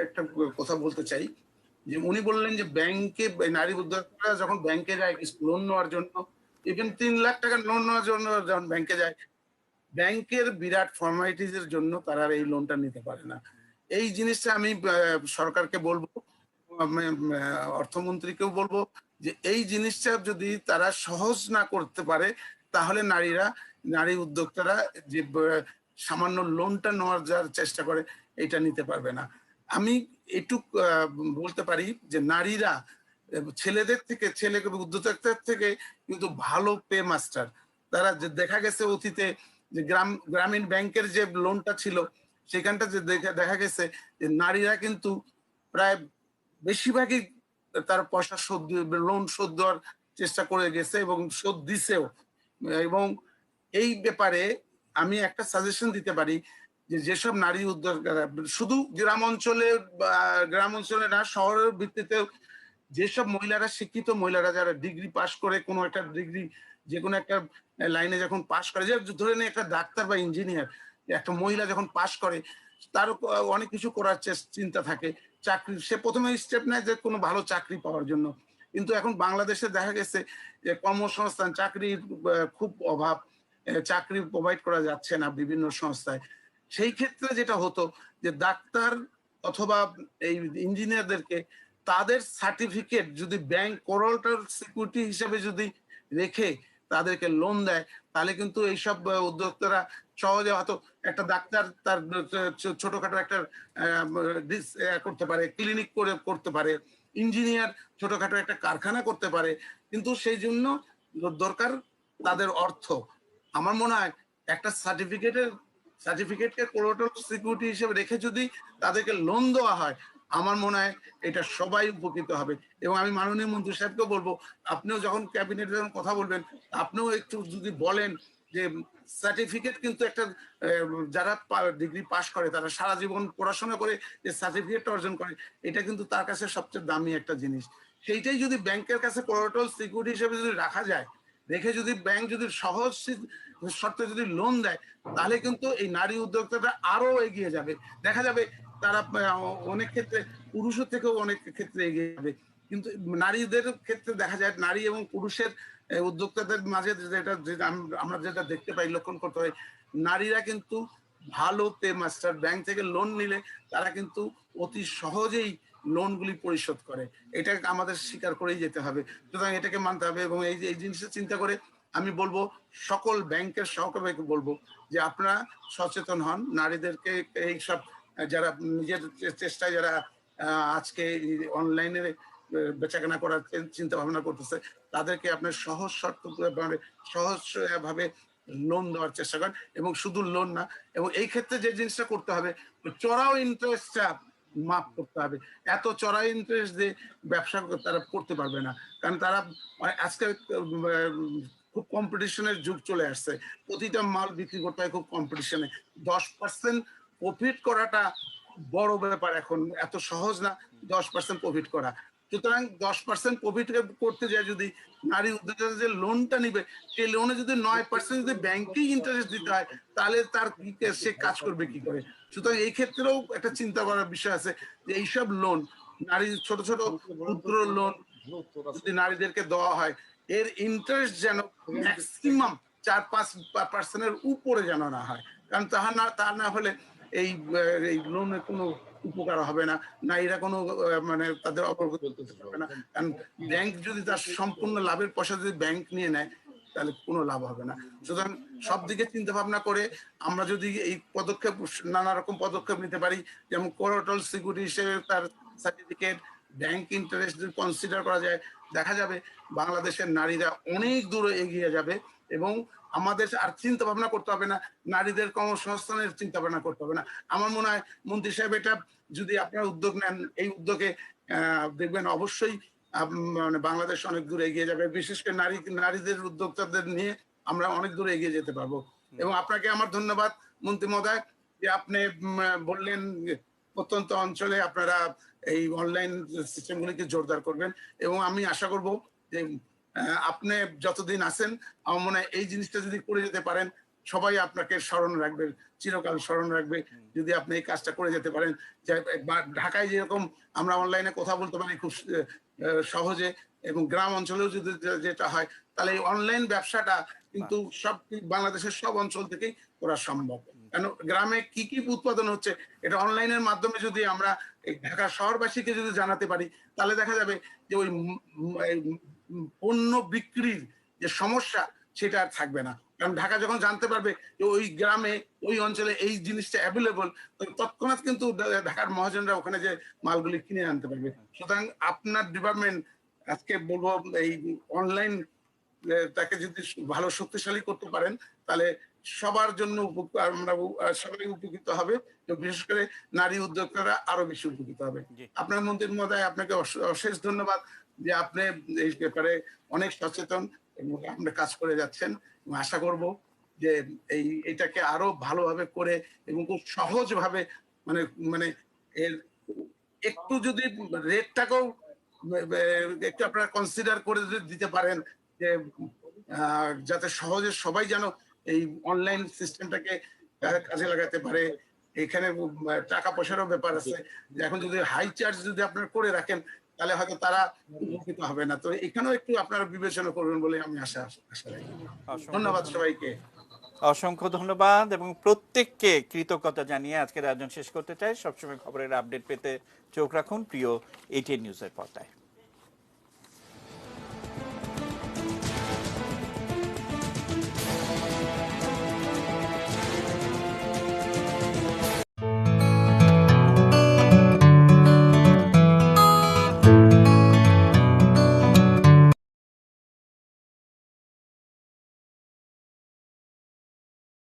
B: একটা কথা বলতে চাই, যে উনি বললেন যে ব্যাংকে নারী উদ্যোক্তারা যখন ব্যাংকে যায় লোন নেওয়ার জন্য, ইভেন 3 লাখ টাকা লোন নেওয়ার জন্য যখন ব্যাংকে যায়, ব্যাংকের বিরাট ফর্মালিটিস এর জন্য তারা এই লোনটা নিতে পারে না। এই জিনিসটা আমি সরকারকে বলবো, অর্থমন্ত্রীকেও বলবো, যে এই জিনিসটা যদি তারা সহজ না করতে পারে, তাহলে নারী উদ্যোক্তারা যে সামান্য লোনটা নেওয়ার যার চেষ্টা করে, এটা নিতে পারবে না। আমি এটুক বলতে পারি যে নারীরা ছেলেদের থেকে, ছেলে উদ্যোক্তার থেকে কিন্তু ভালো পে মাস্টার। তারা যে দেখা গেছে অতীতে যে গ্রামীণ ব্যাংকের যে লোনটা ছিল, সেখানটা যে দেখা গেছে যে নারীরা কিন্তু প্রায় বেশিরভাগই তার পয়সা শোধ, লোন শোধ দেওয়ার চেষ্টা করে গেছে এবং শোধ দিছেও। এবং এই ব্যাপারে আমি একটা সাজেশন দিতে পারি যে যেসব নারী উদ্যোক্তারা শুধু গ্রাম অঞ্চলে না, শহরের ভিত্তিতে যেসব মহিলারা শিক্ষিত মহিলারা যারা ডিগ্রি পাশ করে কোনো একটা ডিগ্রি যে কোনো একটা লাইনে যখন পাশ করে, যে ধরে নিয়ে একটা ডাক্তার বা ইঞ্জিনিয়ার, একটা মহিলা যখন পাশ করে তার অনেক কিছু করার চিন্তা থাকে, চাকরি সে প্রথমে স্টেপ নেয় যে কোনো ভালো চাকরি পাওয়ার জন্য। কিন্তু এখন বাংলাদেশে দেখা গেছে যে কর্মসংস্থান চাকরির খুব অভাব, চাকরি প্রোভাইড করা যাচ্ছে না বিভিন্ন সংস্থায়। সেই ক্ষেত্রে যেটা হতো যে ডাক্তার অথবা এই ইঞ্জিনিয়ারদেরকে তাদের সার্টিফিকেট যদি ব্যাংক কোলাটারাল সিকিউরিটি হিসেবে যদি রেখে তাদেরকে লোন দেয়, তাহলে কিন্তু এইসব উদ্যোক্তারা সহজে হয়তো একটা ডাক্তার তার ছোটখাটো একটা করতে পারে, ক্লিনিক করতে পারে, ইঞ্জিনিয়ার ছোটখাটো একটা কারখানা করতে পারে, কিন্তু সেই জন্য দরকার তাদের অর্থ। আমার মনে হয় একটা সার্টিফিকেটকে কোলাটারাল সিকিউরিটি হিসেবে রেখে যদি তাদেরকে লোন দেওয়া হয়, আমার মনে হয় এটা সবাই উপকৃত হবে। এবং আমি মাননীয় মন্ত্রী সাহেবকে বলবো, আপনিও যখন ক্যাবিনেটে যখন কথা বলবেন, আপনিও একটু যদি বলেন যে সার্টিফিকেট কিন্তু একটা যারা ডিগ্রি পাশ করে তারা সারা জীবন পড়াশোনা করে যে সার্টিফিকেট অর্জন করে, এটা কিন্তু তার কাছে সবচেয়ে দামি একটা জিনিস। সেইটাই যদি ব্যাংকের কাছে কোলাটারাল সিকিউরিটি হিসেবে যদি রাখা যায়, রেখে যদি ব্যাংক যদি সহজ শর্তে যদি লোন দেয়, তাহলে কিন্তু এই নারী উদ্যোক্তাটা আরো এগিয়ে যাবে। দেখা যাবে তারা অনেক ক্ষেত্রে পুরুষের থেকেও অনেক ক্ষেত্রে এগিয়ে যাবে। কিন্তু নারীদের ক্ষেত্রে দেখা যায় নারী এবং পুরুষের উদ্যোক্তাদের মাঝে যেটা আমরা যেটা দেখতে পাই, লক্ষণ করতে হয়, নারীরা কিন্তু ভালো পে মাস্টার। ব্যাংক থেকে লোন নিলে তারা কিন্তু অতি সহজেই লোনগুলি পরিশোধ করে, এটা আমাদের স্বীকার করেই যেতে হবে। সুতরাং এটাকে মানতে হবে। এবং এই জিনিসটা চিন্তা করে আমি বলবো সকল ব্যাংকের সহকর্মীকে বলবো যে আপনারা সচেতন হন, নারীদেরকে এইসব যারা নিজের চেষ্টায় যারা আজকে অনলাইনে বেচাকেনা করার চিন্তা ভাবনা করতেছে, তাদেরকে আপনার সহজ শর্ত মানে সহজ ভাবে লোন দেওয়ার চেষ্টা করেন। এবং শুধু লোন না, এবং এই ক্ষেত্রে যে জিনিসটা করতে হবে, চড়াও ইন্টারেস্টটা মাফ করতে হবে। এত চড়া ইন্টারেস্ট দিয়ে ব্যবসা তারা করতে পারবে না, কারণ তারা আজকে খুব কম্পিটিশনের যুগ চলে আসছে, প্রতিটা মাল বিক্রি করতে হয় খুব কম্পিটিশনে। 10% প্রফিট করাটা বড় ব্যাপার এখন, এত সহজ না 10% প্রফিট করা। সুতরাং 10% প্রফিট করতে যায় যদি নারী উদ্যোক্তা যে লোনটা নিবে, সেই লোনে যদি 9% যদি ব্যাংকেই ইন্টারেস্ট দিতে হয়, তাহলে তার সে কাজ করবে কি করে? সুতরাং এই ক্ষেত্রেও একটা চিন্তা করার বিষয় আছে যে এইসব লোন, নারী ছোট ছোট ক্ষুদ্র লোন যদি নারীদেরকে দেওয়া হয়, এর ইন্টারেস্ট যেন ম্যাক্সিমাম 4-5% উপরে যেন না হয়, কারণ তা না হলে এই লোনের কোনো উপকার হবে না, নারীরা কোনো মানে তাদের অগ্রগতি করতে পারবে না। কারণ ব্যাংক যদি তার সম্পূর্ণ লাভের পয়সা যদি ব্যাংক নিয়ে নেয়, তাহলে কোনো লাভ হবে না। সুতরাং সব দিকে চিন্তা ভাবনা করে আমরা যদি এই পদক্ষেপ, নানা রকম পদক্ষেপ নিতে পারি, যেমন কোলাটারাল সিকিউরিটি হিসেবে তার সার্টিফিকেট, ব্যাংক ইন্টারেস্ট যদি কনসিডার করা যায়, দেখা যাবে বাংলাদেশের নারীরা অনেক দূরে এগিয়ে যাবে। এবং আমাদের আর চিন্তা ভাবনা করতে হবে না, নারীদের কর্মসংস্থানের চিন্তা ভাবনা করতে হবে না। আমার মনে হয় মন্ত্রী সাহেব এটা যদি আপনারা উদ্যোগ নেন, এই উদ্যোগে দেখবেন অবশ্যই মানে বাংলাদেশ অনেক দূরে এগিয়ে যাবে। বিশেষ করে নারীদের উদ্যোক্তাদের নিয়ে আমরা অনেক দূরে এগিয়ে যেতে পারবো। এবং আপনাকে আমার ধন্যবাদ মন্ত্রী মহোদয়, যে আপনি বললেন প্রত্যন্ত অঞ্চলে আপনারা এই অনলাইন সিস্টেমগুলিকে জোরদার করবেন। এবং আমি আশা করব যে আপনি যতদিন আছেন, আমার মনে হয় এই জিনিসটা যদি করে যেতে পারেন, সবাই আপনাকে স্মরণ রাখবে, চিরকাল স্মরণ রাখবে যদি আপনি এই কাজটা করে যেতে পারেন। ঢাকায় যেরকম আমরা অনলাইনে কথা বলতে পারি খুব সহজে, এবং গ্রাম অঞ্চলেও যদি যেটা হয়, তাহলে এই অনলাইন ব্যবসাটা কিন্তু সব বাংলাদেশের সব অঞ্চল থেকেই করা সম্ভব। কারণ গ্রামে কি কি উৎপাদন হচ্ছে, এটা অনলাইনের মাধ্যমে যদি আমরা এই ঢাকা শহরবাসীকে যদি জানাতে পারি, তাহলে দেখা যাবে যে ওই পণ্য বিক্রির যে সমস্যা, সেটা আর থাকবে না। কারণ ঢাকা যখন জানতে পারবে যে ওই গ্রামে ওই অঞ্চলে এই জিনিসটা অ্যাভেলেবল, তৎক্ষণাৎ কিন্তু ঢাকার মহাজনরা ওখানে যে মালগুলি কিনে আনতে পারবে। সুতরাং আপনার ডিপার্টমেন্ট, আজকে বলবো এই অনলাইন তাকে যদি ভালো শক্তিশালী করতে পারেন, তাহলে সবার জন্য আমরা সবাই উপকৃত হবে, বিশেষ করে নারী উদ্যোক্তারা আরো বেশি উপকৃত হবে। আপনার মন্ত্রী মহোদয়, আপনাকে অশেষ ধন্যবাদ যে আপনি এই ব্যাপারে অনেক সচেতন এবং আপনি কাজ করে যাচ্ছেন। আশা করব যে এটাকে আরো ভালোভাবে করে এবং খুব সহজ ভাবে মানে এর একটু যদি রেটটাকেও একটু আপনারা কনসিডার করে যদি দিতে পারেন যে যাতে সহজে সবাই যেন এই অনলাইন সিস্টেমটাকে কাজে লাগাতে পারে। এখানে টাকা পয়সারও ব্যাপার আছে, এখন যদি হাই চার্জ যদি আপনারা করে রাখেন তাহলে হয়তো তারা উপকৃত হবে না। তো এখানেও একটু আপনারা বিবেচনা করবেন বলে আমি আশা রাখি। ধন্যবাদ সবাইকে।
A: অসংখ্য ধন্যবাদ এবং প্রত্যেককে কৃতজ্ঞতা জানিয়ে আজকের আয়োজন শেষ করতে চাই। সবসময় খবরের আপডেট পেতে চোখ রাখুন প্রিয় এটিএন নিউজের পর্দায়।